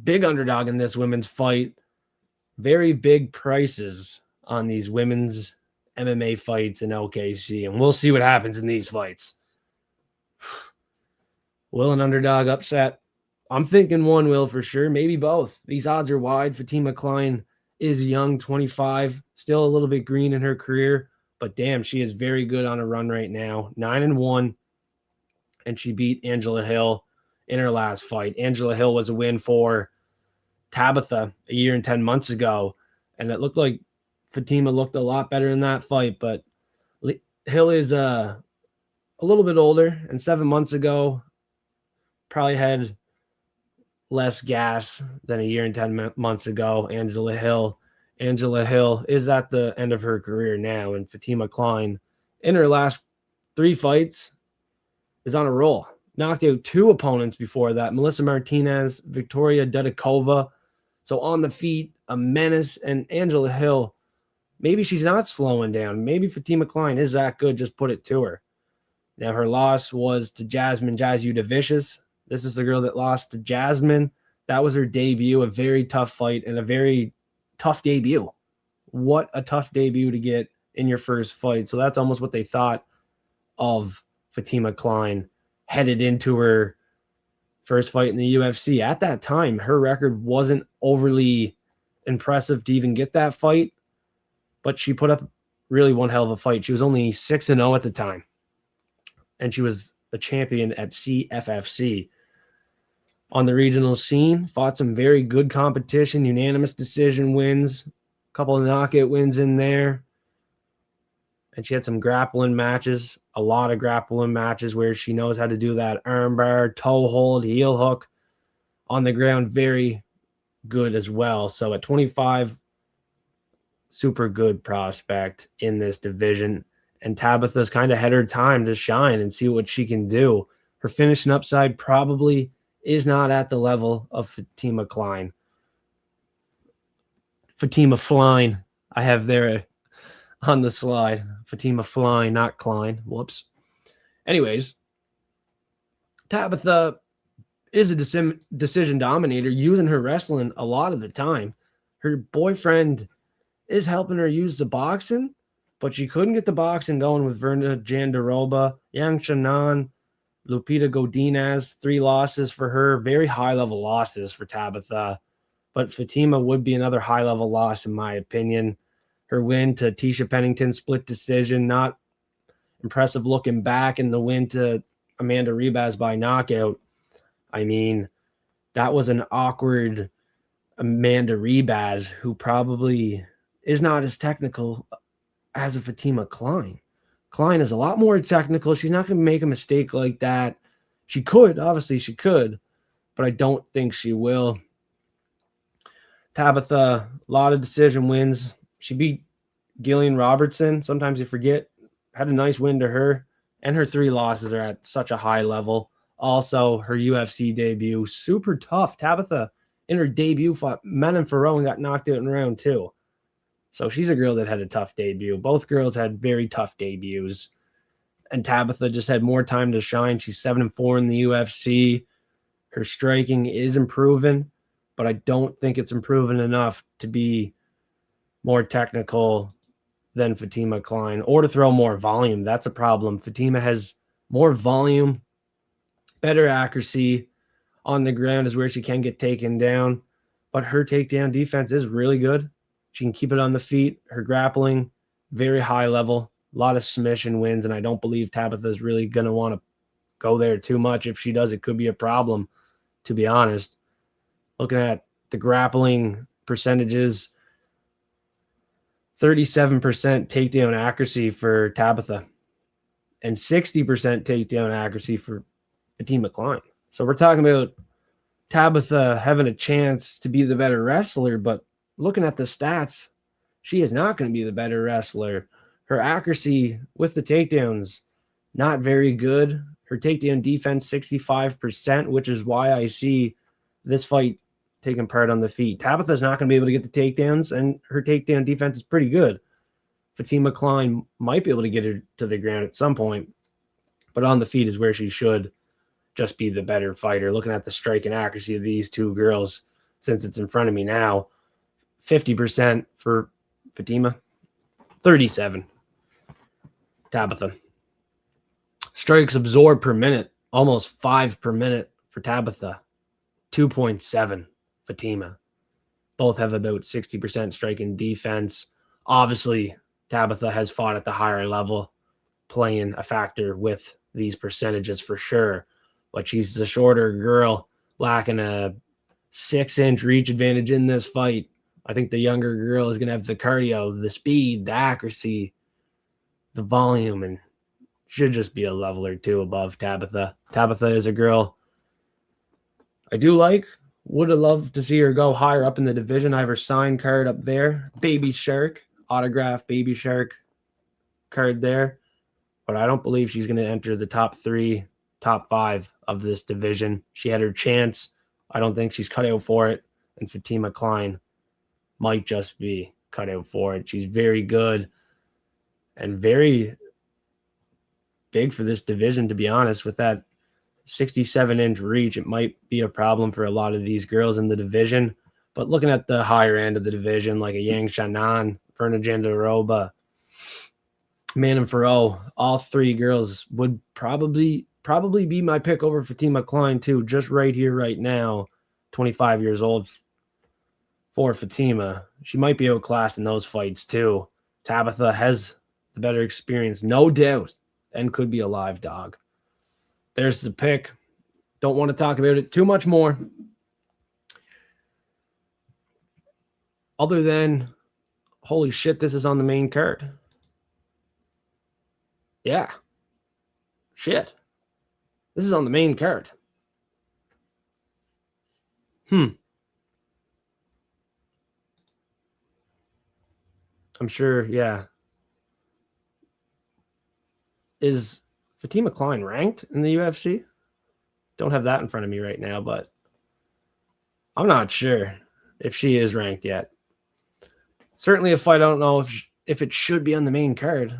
Big underdog in this women's fight. Very big prices on these women's MMA fights in OKC. And we'll see what happens in these fights. Will an underdog upset? I'm thinking one will for sure. Maybe both. These odds are wide. Fatima Kline is young, 25. Still a little bit green in her career. But damn, she is very good on a run right now. 9-1. And she beat Angela Hill in her last fight. Angela Hill was a win for Tabatha a year and 10 months ago. And it looked like Fatima looked a lot better in that fight. But Hill is a little bit older. And 7 months ago, probably had less gas than a year and 10 months ago. Angela Hill is at the end of her career now. And Fatima Kline, in her last 3 fights, is on a roll. Knocked out 2 opponents before that. Melissa Martinez, Victoria Dedikova. So on the feet, a menace. And Angela Hill, maybe she's not slowing down. Maybe Fatima Kline is that good. Just put it to her. Now, her loss was to Jasmine Jasudavicius. This is the girl that lost to Jasmine. That was her debut, a very tough fight and a very tough debut. What a tough debut to get in your first fight. So that's almost what they thought of Fatima Kline headed into her first fight in the UFC. At that time, her record wasn't overly impressive to even get that fight, but she put up really one hell of a fight. She was only 6-0 at the time, and she was a champion at CFFC. On the regional scene, fought some very good competition, unanimous decision wins, a couple of knockout wins in there. And she had some grappling matches, a lot of grappling matches where she knows how to do that armbar, toe hold, heel hook on the ground. Very good as well. So at 25, super good prospect in this division. And Tabatha's kind of had her time to shine and see what she can do. Her finishing upside probably is not at the level of Fatima Kline. Fatima Fline, I have there on the slide. Fatima Fline, not Kline. Whoops. Anyways, Tabatha is a decision dominator, using her wrestling a lot of the time. Her boyfriend is helping her use the boxing, but she couldn't get the boxing going with Verna Jandaroba, Yang Shannon, Lupita Godinez. 3 losses for her, very high-level losses for Tabatha. But Fatima would be another high-level loss, in my opinion. Her win to Tisha Pennington, split decision, not impressive looking back, and the win to Amanda Ribas by knockout. I mean, that was an awkward Amanda Ribas, who probably is not as technical as a Fatima Kline. Kline is a lot more technical. She's not going to make a mistake like that. She could, obviously she could, but I don't think she will. Tabatha, a lot of decision wins. She beat Gillian Robertson. Sometimes you forget. Had a nice win to her. And her 3 losses are at such a high level. Also, her UFC debut, super tough. Tabatha, in her debut, fought Menon Farrow and got knocked out in round 2. So she's a girl that had a tough debut. Both girls had very tough debuts. And Tabatha just had more time to shine. She's 7-4 in the UFC. Her striking is improving, but I don't think it's improving enough to be more technical than Fatima Kline or to throw more volume. That's a problem. Fatima has more volume, better accuracy on the ground is where she can get taken down, but her takedown defense is really good. She can keep it on the feet. Her grappling, very high level, a lot of submission wins, and I don't believe Tabatha is really going to want to go there too much. If she does, it could be a problem, to be honest. Looking at the grappling percentages, 37% takedown accuracy for Tabatha and 60% takedown accuracy for Fatima Kline. So we're talking about Tabatha having a chance to be the better wrestler, but looking at the stats, she is not going to be the better wrestler. Her accuracy with the takedowns, not very good. Her takedown defense, 65%, which is why I see this fight taking part on the feet. Tabatha's not going to be able to get the takedowns, and her takedown defense is pretty good. Fatima Kline might be able to get her to the ground at some point, but on the feet is where she should just be the better fighter. Looking at the strike and accuracy of these 2 girls, since it's in front of me now, 50% for Fatima, 37 Tabatha. Strikes absorbed per minute, almost 5 per minute for Tabatha, 2.7 Fatima. Both have about 60% strike and defense. Obviously, Tabatha has fought at the higher level, playing a factor with these percentages for sure. But she's the shorter girl, lacking a 6-inch reach advantage in this fight. I think the younger girl is going to have the cardio, the speed, the accuracy, the volume, and should just be a level or 2 above Tabatha. Tabatha is a girl I do like. Would have loved to see her go higher up in the division. I have her sign card up there. Baby Shark, autograph Baby Shark card there. But I don't believe she's going to enter the top 3, top 5 of this division. She had her chance. I don't think she's cut out for it. And Fatima Kline might just be cut out for it. She's very good and very big for this division, to be honest. With that 67-inch reach, it might be a problem for a lot of these girls in the division. But looking at the higher end of the division, like a Yang Shannon, Verna Jandaroba, Manon Farrow, all 3 girls would probably be my pick over Fatima Kline too, just right here, right now. 25 years old for Fatima. She might be outclassed in those fights too. Tabatha has the better experience, no doubt, and could be a live dog. There's the pick. Don't want to talk about it too much more. Other than, holy shit, this is on the main card. Yeah. Shit. This is on the main card. I'm sure, yeah. Is Fatima Kline ranked in the UFC? Don't have that in front of me right now, but I'm not sure if she is ranked yet. Certainly a fight I don't know if it should be on the main card.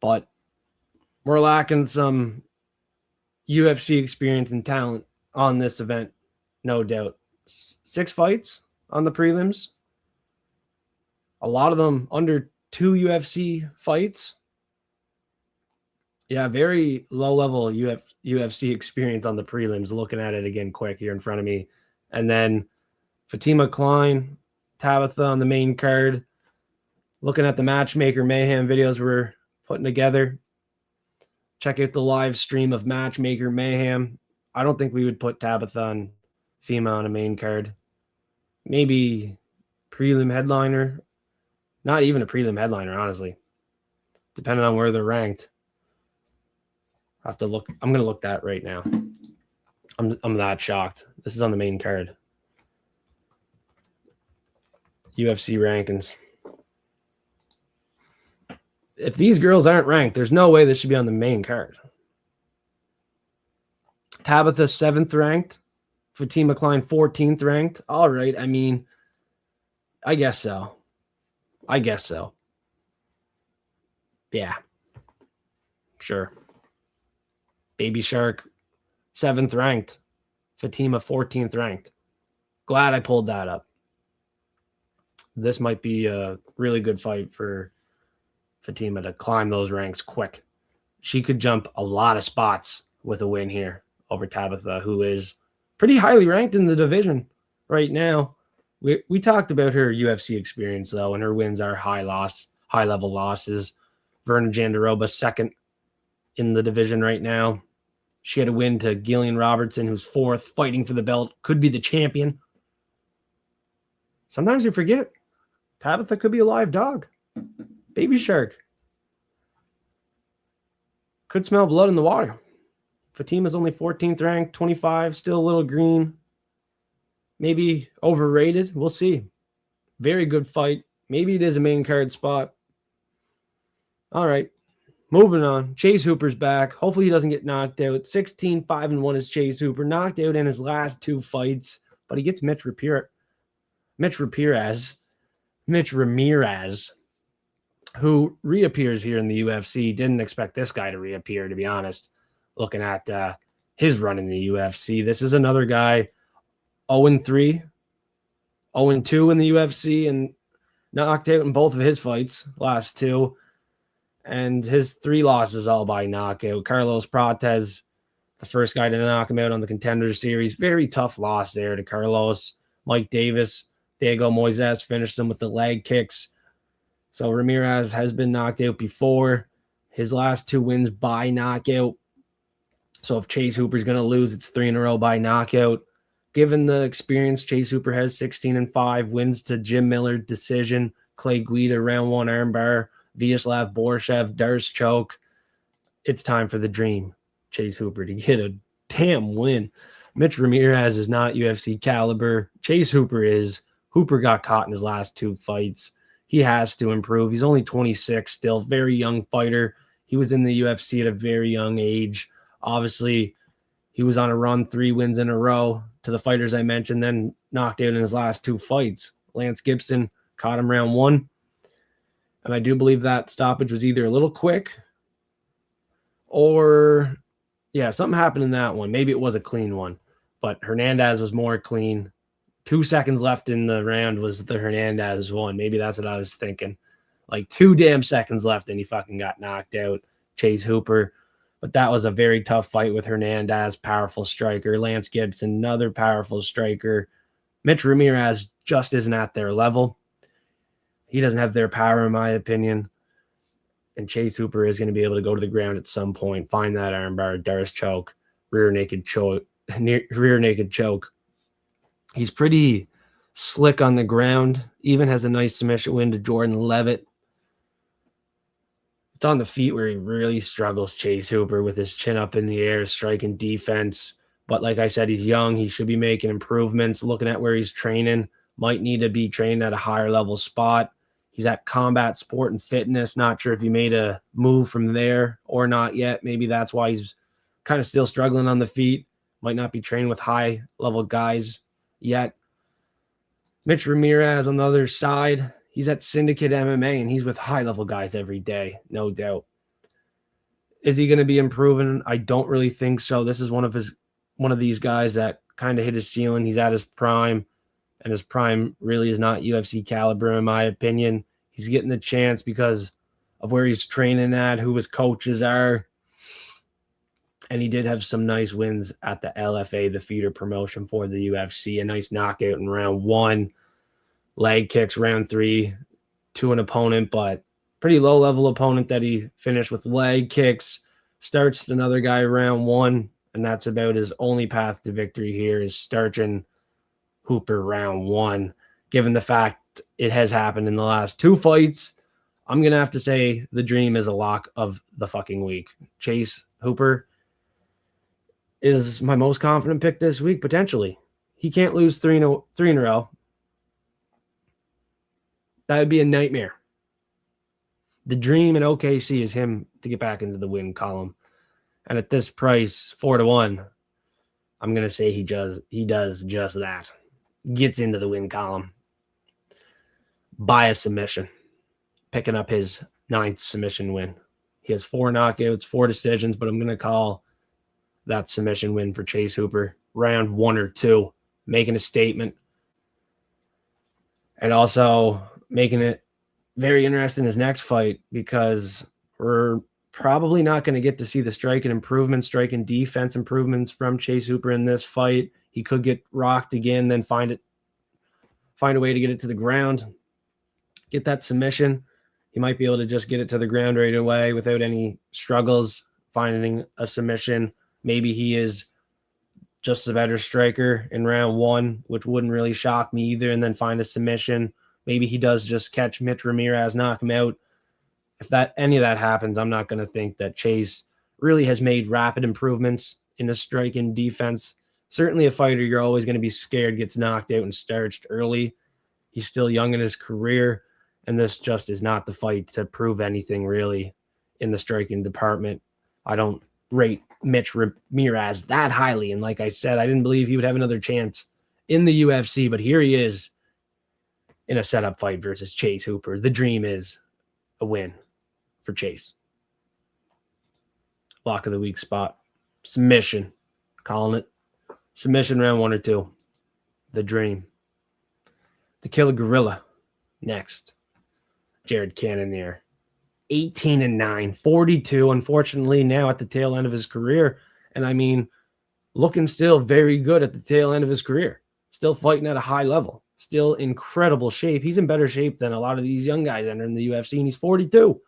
But we're lacking some UFC experience and talent on this event, no doubt. 6 fights on the prelims. A lot of them under 2 UFC fights. Yeah, very low-level UFC experience on the prelims. Looking at it again quick here in front of me. And then Fatima Kline, Tabatha on the main card. Looking at the Matchmaker Mayhem videos we're putting together. Check out the live stream of Matchmaker Mayhem. I don't think we would put Tabatha and FEMA on a main card. Maybe prelim headliner. Not even a prelim headliner, honestly. Depending on where they're ranked. I have to look. I'm going to look that right now. I'm that shocked. This is on the main card. UFC rankings. If these girls aren't ranked, there's no way this should be on the main card. Tabatha 7th ranked. Fatima Kline 14th ranked. All right. I mean, I guess so. Yeah. Sure. Baby Shark 7th ranked. Fatima 14th ranked. Glad I pulled that up. This might be a really good fight for Fatima to climb those ranks quick. She could jump a lot of spots with a win here over Tabatha, who is pretty highly ranked in the division right now. We talked about her UFC experience, though, and her wins are high-level losses. Verna Jandaroba 2nd in the division right now. She had a win to Gillian Robertson, who's 4th, fighting for the belt, could be the champion. Sometimes you forget. Tabatha could be a live dog. Baby Shark. Could smell blood in the water. Fatima's only 14th ranked, 25, still a little green. Maybe overrated. We'll see. Very good fight. Maybe it is a main card spot. All right. Moving on. Chase Hooper's back. Hopefully he doesn't get knocked out. 16-5-1 is Chase Hooper. Knocked out in his last 2 fights. But he gets Mitch Ramirez, who reappears here in the UFC. Didn't expect this guy to reappear, to be honest. Looking at his run in the UFC. This is another guy 0-3, 0-2 in the UFC, and knocked out in both of his fights, last 2. And his 3 losses all by knockout. Carlos Prates, the first guy to knock him out on the Contender Series. Very tough loss there to Carlos. Mike Davis, Diego Moises finished him with the leg kicks. So Ramirez has been knocked out before. His last 2 wins by knockout. So if Chase Hooper's going to lose, it's 3 in a row by knockout. Given the experience, Chase Hooper has 16-5, wins to Jim Miller decision, Clay Guida round 1 armbar, Vyacheslav Borshev, Darce choke. It's time for the dream, Chase Hooper, to get a damn win. Mitch Ramirez is not UFC caliber. Chase Hooper is. Hooper got caught in his last 2 fights. He has to improve. He's only 26 still, very young fighter. He was in the UFC at a very young age. Obviously, he was on a run, 3 wins in a row to the fighters I mentioned, then knocked out in his last 2 fights. Lance Gibson caught him round 1. And I do believe that stoppage was either a little quick or, yeah, something happened in that one. Maybe it was a clean one. But Hernandez was more clean. 2 seconds left in the round was the Hernandez one. Maybe that's what I was thinking. Like 2 damn seconds left and he fucking got knocked out. Chase Hooper. But that was a very tough fight with Hernandez, powerful striker. Lance Gibson, another powerful striker. Mitch Ramirez just isn't at their level. He doesn't have their power, in my opinion. And Chase Hooper is going to be able to go to the ground at some point, find that armbar, Darce choke, rear naked choke. He's pretty slick on the ground. Even has a nice submission win to Jordan Levitt. It's on the feet where he really struggles, Chase Hooper, with his chin up in the air, striking defense. But like I said, he's young. He should be making improvements. Looking at where he's training, might need to be trained at a higher level spot. He's at Combat Sport and Fitness. Not sure if he made a move from there or not yet. Maybe that's why he's kind of still struggling on the feet. Might not be training with high level guys yet. Mitch Ramirez on the other side, he's at Syndicate MMA and he's with high level guys every day, no doubt. Is he going to be improving? I don't really think so. This is one of these guys that kind of hit his ceiling. He's at his prime, and his prime really is not UFC caliber in my opinion. He's getting the chance because of where he's training at, who his coaches are. And he did have some nice wins at the LFA, the feeder promotion for the UFC. A nice knockout in round 1, leg kicks round 3 to an opponent, but pretty low-level opponent that he finished with leg kicks. Starts another guy round 1, and that's about his only path to victory here is starching Hooper round 1. Given the fact it has happened in the last 2 fights, I'm going to have to say the dream is a lock of the fucking week. Chase Hooper is my most confident pick this week, potentially. He can't lose three in a row. That would be a nightmare. The dream in OKC is him to get back into the win column. And at this price, 4-1, I'm going to say he does just that. Gets into the win column by a submission, picking up his 9th submission win. He has 4 knockouts, 4 decisions, but I'm going to call that submission win for Chase Hooper. Round 1 or 2, making a statement. And also making it very interesting his next fight, because we're probably not going to get to see the striking defense improvements from Chase Hooper in this fight. He could get rocked again, then find a way to get it to the ground, get that submission. He might be able to just get it to the ground right away without any struggles finding a submission. Maybe he is just a better striker in round 1, which wouldn't really shock me either, and then find a submission. Maybe he does just catch Mitch Ramirez, knock him out. If any of that happens, I'm not going to think that Chase really has made rapid improvements in the striking defense. Certainly a fighter you're always going to be scared gets knocked out and starched early. He's still young in his career, and this just is not the fight to prove anything really in the striking department. I don't rate Mitch Ramirez that highly, and like I said, I didn't believe he would have another chance in the UFC, but here he is in a setup fight versus Chase Hooper. The dream is a win for Chase. Lock of the week spot. Submission. Calling it. Submission round 1 or 2. The dream. To kill a gorilla. Next. Jared Cannonier. 18-9. 42. Unfortunately, now at the tail end of his career. And I mean, looking still very good at the tail end of his career. Still fighting at a high level. Still incredible shape. He's in better shape than a lot of these young guys entering the UFC, and he's 42.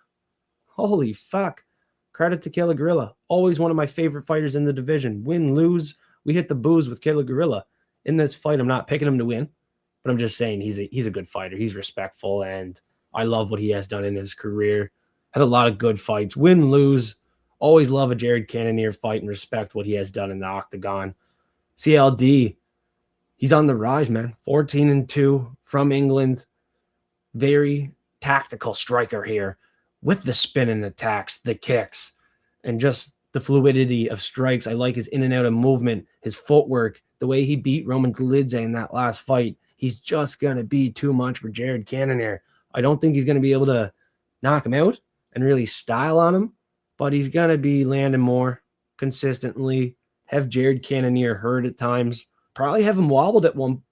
Holy fuck. Credit to Killer Gorilla. Always one of my favorite fighters in the division. Win, lose, we hit the booze with Killer Gorilla. In this fight, I'm not picking him to win, but I'm just saying he's a good fighter. He's respectful, and I love what he has done in his career. Had a lot of good fights. Win, lose. Always love a Jared Cannonier fight and respect what he has done in the octagon. CLD, he's on the rise, man. 14-2 from England. Very tactical striker here with the spinning attacks, the kicks, and just the fluidity of strikes. I like his in and out of movement, his footwork, the way he beat Roman Golidze in that last fight. He's just going to be too much for Jared Cannonier. I don't think he's going to be able to knock him out and really style on him, but he's going to be landing more consistently, have Jared Cannonier hurt at times, probably have him wobbled at one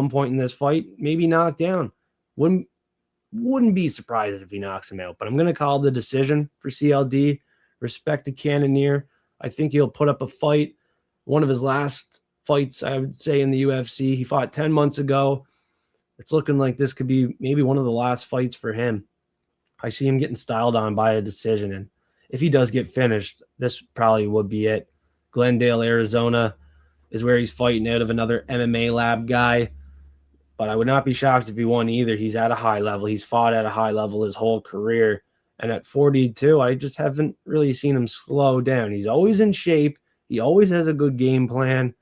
point in this fight, maybe knocked down. Wouldn't be surprised if he knocks him out, but I'm going to call the decision for CLD. Respect to Cannonier. I think he'll put up a fight. One of his last fights, I would say, in the UFC. He fought 10 months ago. It's looking like this could be maybe one of the last fights for him. I see him getting styled on by a decision, and if he does get finished, this probably would be it. Glendale, Arizona is where he's fighting out of another MMA lab guy, but I would not be shocked if he won either. He's at a high level. He's fought at a high level his whole career, And at 42, I just haven't really seen him slow down. He's always in shape. He always has a good game plan.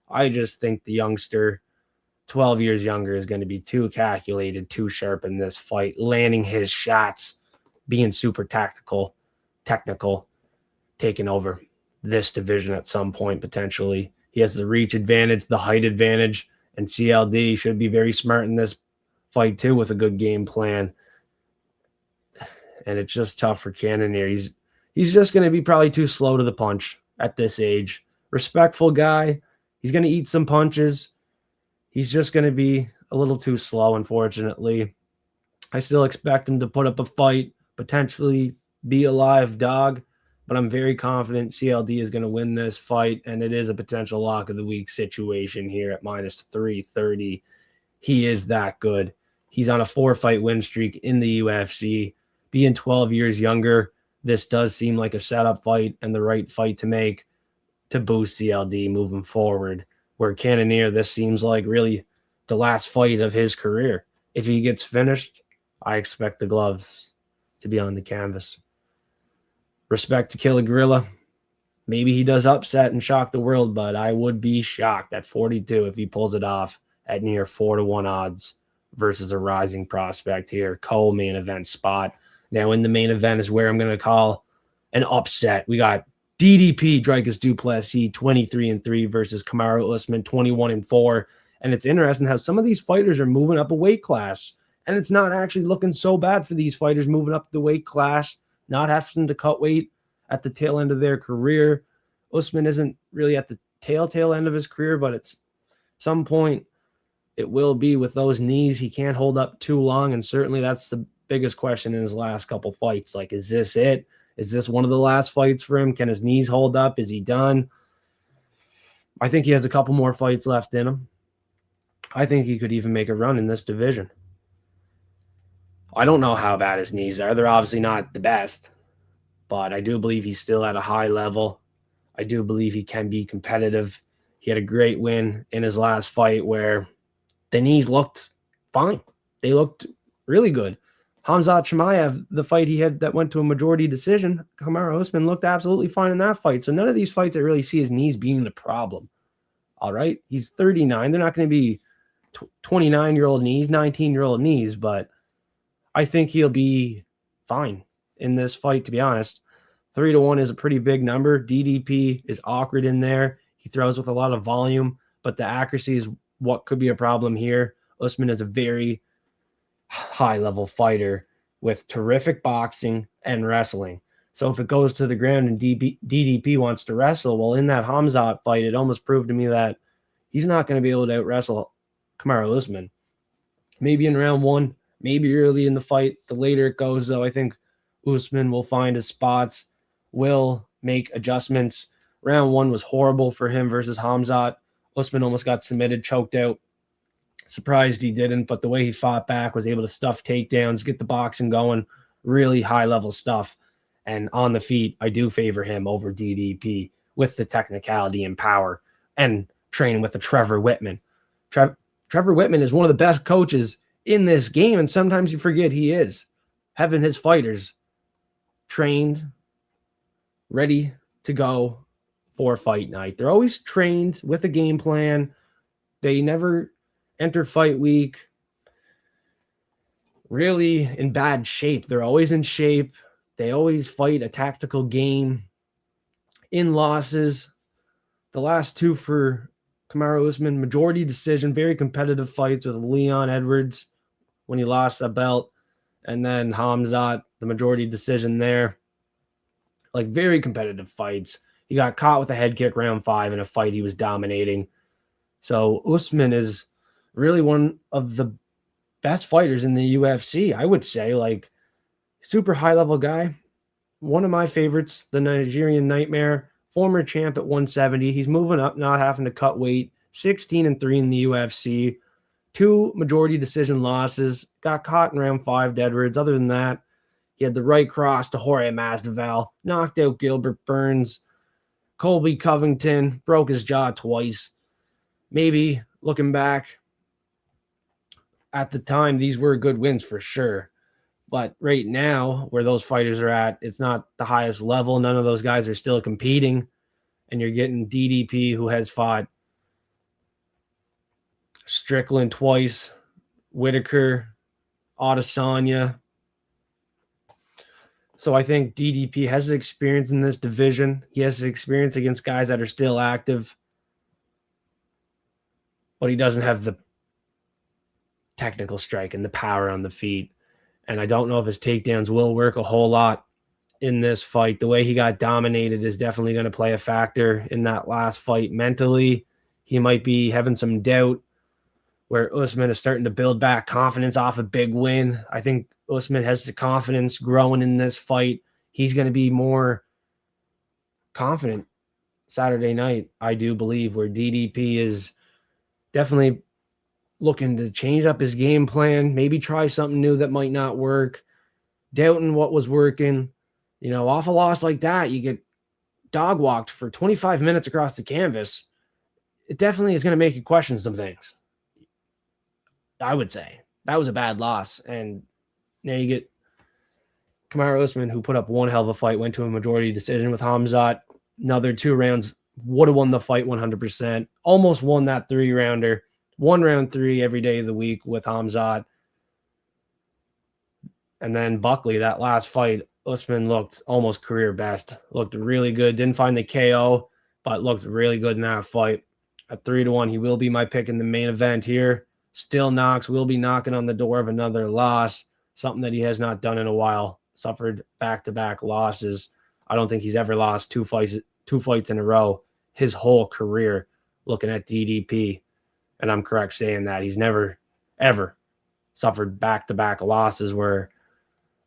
I just think the youngster, 12 years younger, is going to be too calculated, too sharp in this fight, landing his shots, being super technical, taking over this division at some point potentially. He has the reach advantage, the height advantage, and CLD should be very smart in this fight too with a good game plan. And it's just tough for Cannonier. He's just going to be probably too slow to the punch at this age. Respectful guy. He's going to eat some punches. He's just going to be a little too slow, unfortunately. I still expect him to put up a fight, potentially be a live dog, but I'm very confident CLD is going to win this fight, and it is a potential lock of the week situation here at minus 330. He is that good. He's on a 4-fight win streak in the UFC. Being 12 years younger, this does seem like a setup fight and the right fight to make to boost CLD moving forward. Where Cannonier, this seems like really the last fight of his career. If he gets finished, I expect the gloves to be on the canvas. Respect to Killer Gorilla. Maybe he does upset and shock the world, but I would be shocked at 42 if he pulls it off at near 4-1 odds versus a rising prospect here. Co-main event spot. Now in the main event is where I'm going to call an upset. We got DDP Dricus du Plessis 23-3 versus Kamaru Usman 21-4. And it's interesting how some of these fighters are moving up a weight class. And it's not actually looking so bad for these fighters moving up the weight class, not having to cut weight at the tail end of their career. Usman isn't really at the tail end of his career, but it's some point it will be with those knees. He can't hold up too long, and certainly that's the biggest question in his last couple fights. Like, is this it? Is this one of the last fights for him? Can his knees hold up? Is he done? I think he has a couple more fights left in him. I think he could even make a run in this division. I don't know how bad his knees are. They're obviously not the best, but I do believe he's still at a high level. I do believe he can be competitive. He had a great win in his last fight where the knees looked fine. They looked really good. Khamzat Chimaev, the fight he had that went to a majority decision, Kamaru Usman looked absolutely fine in that fight. So none of these fights I really see his knees being the problem. All right? He's 39. They're not going to be 29-year-old knees, 19-year-old knees, but I think he'll be fine in this fight, to be honest. 3-1 is a pretty big number. DDP is awkward in there. He throws with a lot of volume, but the accuracy is what could be a problem here. Usman is a very high-level fighter with terrific boxing and wrestling. So if it goes to the ground and DDP wants to wrestle, well, in that Khamzat fight, it almost proved to me that he's not going to be able to out-wrestle Kamaru Usman. Maybe in round one, maybe early in the fight. The later it goes, though, I think Usman will find his spots, will make adjustments. Round one was horrible for him versus Khamzat. Usman almost got submitted, choked out. Surprised he didn't, but the way he fought back, was able to stuff takedowns, get the boxing going, really high-level stuff. And on the feet, I do favor him over DDP with the technicality and power and training with the Trevor Whitman. Trevor Whitman is one of the best coaches in this game, and sometimes you forget he is. Having his fighters trained, ready to go for fight night. They're always trained with a game plan. They never enter fight week really in bad shape. They're always in shape. They always fight a tactical game. In losses, the last two for Kamaru Usman, majority decision, very competitive fights with Leon Edwards when he lost that belt, and then Khamzat, the majority decision there. Like, very competitive fights. He got caught with a head kick round 5 in a fight he was dominating. So Usman is really one of the best fighters in the UFC, I would say. Like, super high-level guy. One of my favorites, the Nigerian Nightmare, former champ at 170. He's moving up, not having to cut weight. 16-3 in the UFC. 2 majority decision losses. Got caught in round 5 to Edwards. Other than that, he had the right cross to Jorge Masvidal. Knocked out Gilbert Burns. Colby Covington. Broke his jaw twice. Maybe, looking back, at the time, these were good wins for sure. But right now, where those fighters are at, it's not the highest level. None of those guys are still competing. And you're getting DDP, who has fought Strickland twice, Whitaker, Adesanya. So I think DDP has experience in this division. He has experience against guys that are still active. But he doesn't have the technical strike and the power on the feet. And I don't know if his takedowns will work a whole lot in this fight. The way he got dominated is definitely going to play a factor in that last fight. Mentally, he might be having some doubt, where Usman is starting to build back confidence off a big win. I think Usman has the confidence growing in this fight. He's going to be more confident Saturday night, I do believe, where DDP is definitely looking to change up his game plan, maybe try something new that might not work, doubting what was working. You know, off a loss like that, you get dog walked for 25 minutes across the canvas. It definitely is going to make you question some things. I would say that was a bad loss. And now you get Kamaru Usman, who put up one hell of a fight, went to a majority decision with Khamzat. Another 2 rounds, would have won the fight 100%. Almost won that 3-rounder. 1 round 3 every day of the week with Khamzat. And then Buckley, that last fight, Usman looked almost career best. Looked really good. Didn't find the KO, but looked really good in that fight. At 3-1, he will be my pick in the main event here. Still Knox will be knocking on the door of another loss, something that he has not done in a while. Suffered back-to-back losses. I don't think he's ever lost 2 fights in a row his whole career, looking at DDP. And I'm correct saying that. He's never, ever suffered back-to-back losses, where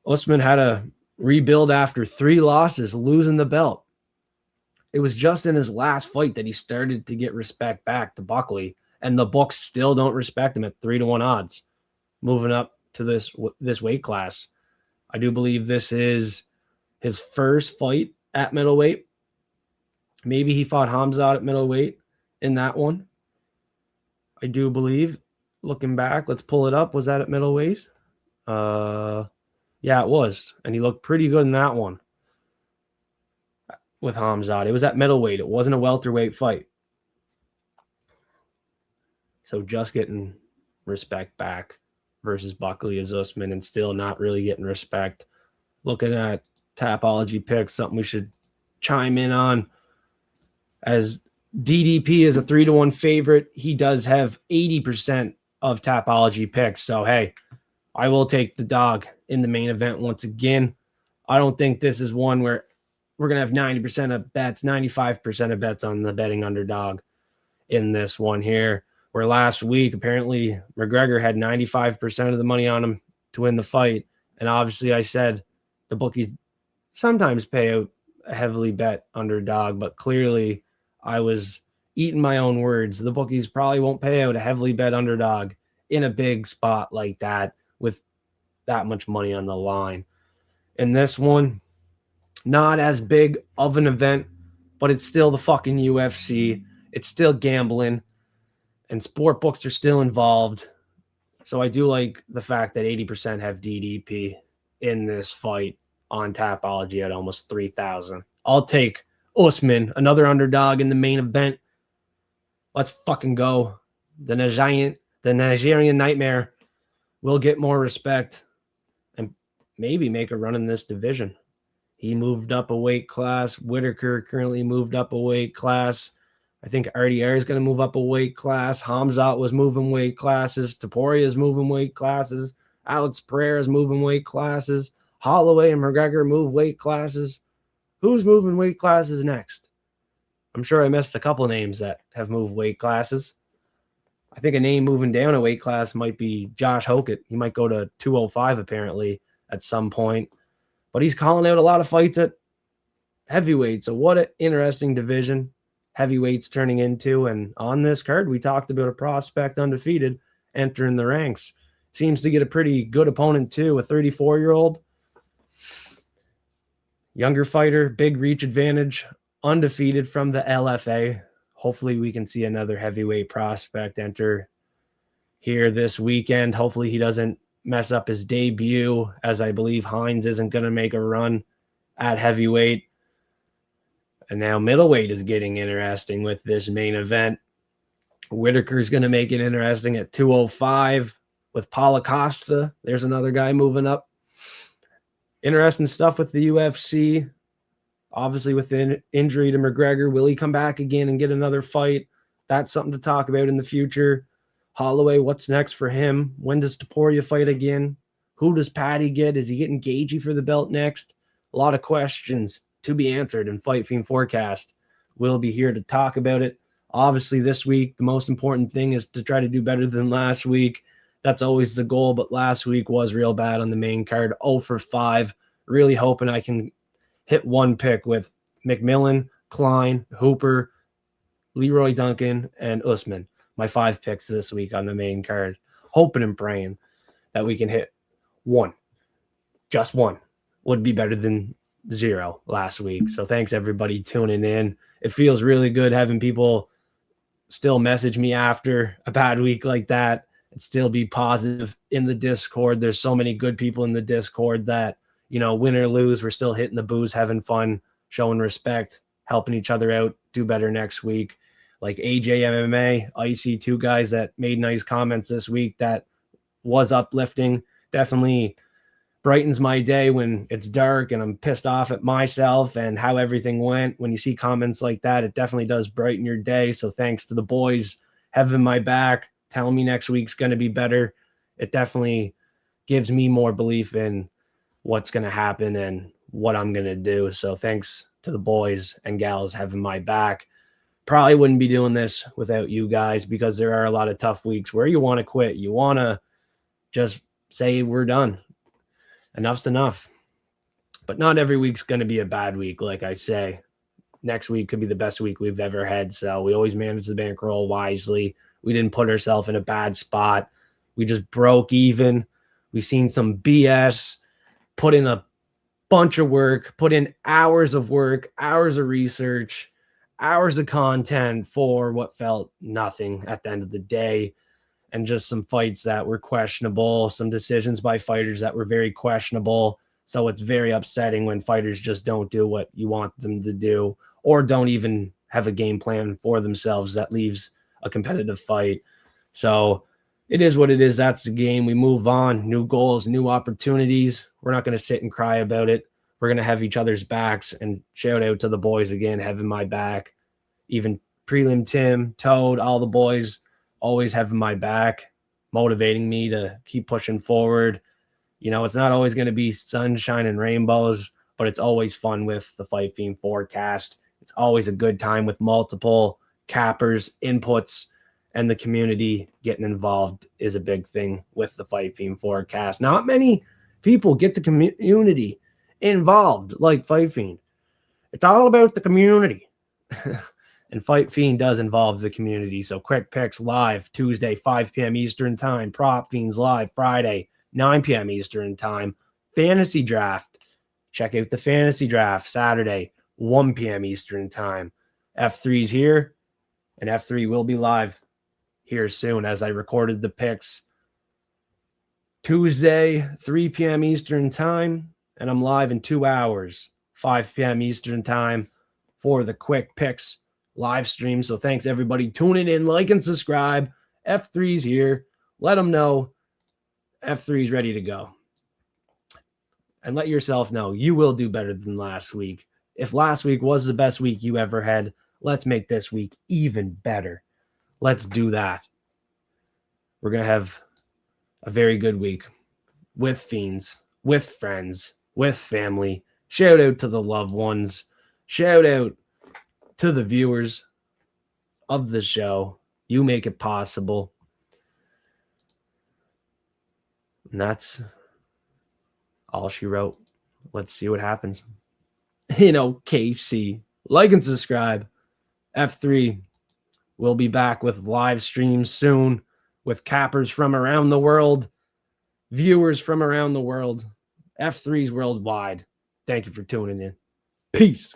Usman had to rebuild after 3 losses, losing the belt. It was just in his last fight that he started to get respect back to Buckley, and the books still don't respect him at 3-1 odds, moving up to this weight class. I do believe this is his first fight at middleweight. Maybe he fought Khamzat at middleweight in that one. I do believe, looking back, let's pull it up. Was that at middleweight? Yeah, it was. And he looked pretty good in that one with Khamzat. It was at middleweight. It wasn't a welterweight fight. So just getting respect back versus Buckley as Usman, and still not really getting respect. Looking at Tapology picks, something we should chime in on, as DDP is a 3-1 favorite. He does have 80% of Tapology picks. So, hey, I will take the dog in the main event once again. I don't think this is one where we're going to have 90% of bets, 95% of bets on the betting underdog in this one here. Where last week, apparently, McGregor had 95% of the money on him to win the fight. And obviously, I said the bookies sometimes pay out a heavily bet underdog, but clearly I was eating my own words. The bookies probably won't pay out a heavily bet underdog in a big spot like that with that much money on the line. In this one, not as big of an event, but it's still the fucking UFC. It's still gambling, and sport books are still involved. So I do like the fact that 80% have DDP in this fight on Tapology at almost 3,000. I'll take Usman, another underdog in the main event. Let's fucking go. The Nigerian Nightmare will get more respect and maybe make a run in this division. He moved up a weight class. Whitaker currently moved up a weight class. I think RDR is going to move up a weight class. Khamzat was moving weight classes. Topuria is moving weight classes. Alex Pereira is moving weight classes. Holloway and McGregor move weight classes. Who's moving weight classes next? I'm sure I missed a couple names that have moved weight classes. I think a name moving down a weight class might be Josh Hokett. He might go to 205 apparently at some point. But he's calling out a lot of fights at heavyweight. So what an interesting division heavyweights turning into. And on this card, we talked about a prospect undefeated entering the ranks. Seems to get a pretty good opponent too, a 34-year-old. Younger fighter, big reach advantage, undefeated from the LFA. Hopefully we can see another heavyweight prospect enter here this weekend. Hopefully he doesn't mess up his debut, as I believe Hines isn't going to make a run at heavyweight. And now middleweight is getting interesting with this main event. Whitaker's going to make it interesting at 205 with Paulo Costa. There's another guy moving up. Interesting stuff with the UFC. Obviously, with the injury to McGregor, will he come back again and get another fight? That's something to talk about in the future. Holloway, what's next for him? When does Topuria fight again? Who does Patty get? Is he getting Gagey for the belt next? A lot of questions to be answered in Fight Fiend Forecast. We'll be here to talk about it. Obviously, this week, the most important thing is to try to do better than last week. That's always the goal, but last week was real bad on the main card. 0 for 5. Really hoping I can hit one pick with McMillen, Kline, Hooper, Leroy Duncan, and Usman. My 5 picks this week on the main card. Hoping and praying that we can hit one. Just one would be better than 0 last week. So thanks everybody tuning in. It feels really good having people still message me after a bad week like that and still be positive in the Discord. There's so many good people in the Discord that, win or lose, we're still hitting the booze, having fun, showing respect, helping each other out, do better next week. Like AJ MMA, Icy, 2 guys that made nice comments this week that was uplifting. Definitely brightens my day when it's dark and I'm pissed off at myself and how everything went. When you see comments like that, it definitely does brighten your day. So thanks to the boys having my back, telling me next week's going to be better. It definitely gives me more belief in what's going to happen and what I'm going to do. So thanks to the boys and gals having my back. Probably wouldn't be doing this without you guys, because there are a lot of tough weeks where you want to quit. You want to just say we're done. Enough's enough. But not every week's going to be a bad week, like I say. Next week could be the best week we've ever had. So we always manage the bankroll wisely. We didn't put ourselves in a bad spot. We just broke even. We seen some BS, put in a bunch of work, put in hours of work, hours of research, hours of content for what felt nothing at the end of the day. And just some fights that were questionable, some decisions by fighters that were very questionable. So it's very upsetting when fighters just don't do what you want them to do, or don't even have a game plan for themselves that leaves a competitive fight. So it is what it is. That's the game. We move on. New goals, new opportunities. We're not going to sit and cry about it. We're going to have each other's backs. And shout out to the boys again, having my back. Even Prelim Tim, Toad, all the boys always having my back, motivating me to keep pushing forward. It's not always going to be sunshine and rainbows, but it's always fun with the Fight Fiend Forecast. It's always a good time with multiple cappers, inputs, and the community getting involved is a big thing with the Fight Fiend Forecast. Not many people get the community involved like Fight Fiend. It's all about the community. And Fight Fiend does involve the community. So Quick Picks live Tuesday, 5 p.m. Eastern Time. Prop Fiends live Friday, 9 p.m. Eastern Time. Fantasy Draft. Check out the Fantasy Draft Saturday, 1 p.m. Eastern Time. F3's here, and F3 will be live here soon as I recorded the picks. Tuesday, 3 p.m. Eastern Time, and I'm live in 2 hours, 5 p.m. Eastern Time for the Quick Picks live stream. So thanks everybody tuning in, like and subscribe. F3's here. Let them know F3's ready to go. And let yourself know you will do better than last week. If last week was the best week you ever had, let's make this week even better. Let's do that. We're going to have a very good week with fiends, with friends, with family. Shout out to the loved ones. Shout out to the viewers of the show. You make it possible. And that's all she wrote. Let's see what happens. KC. Like and subscribe. F3 will be back with live streams soon with cappers from around the world, viewers from around the world. F3's worldwide. Thank you for tuning in. Peace.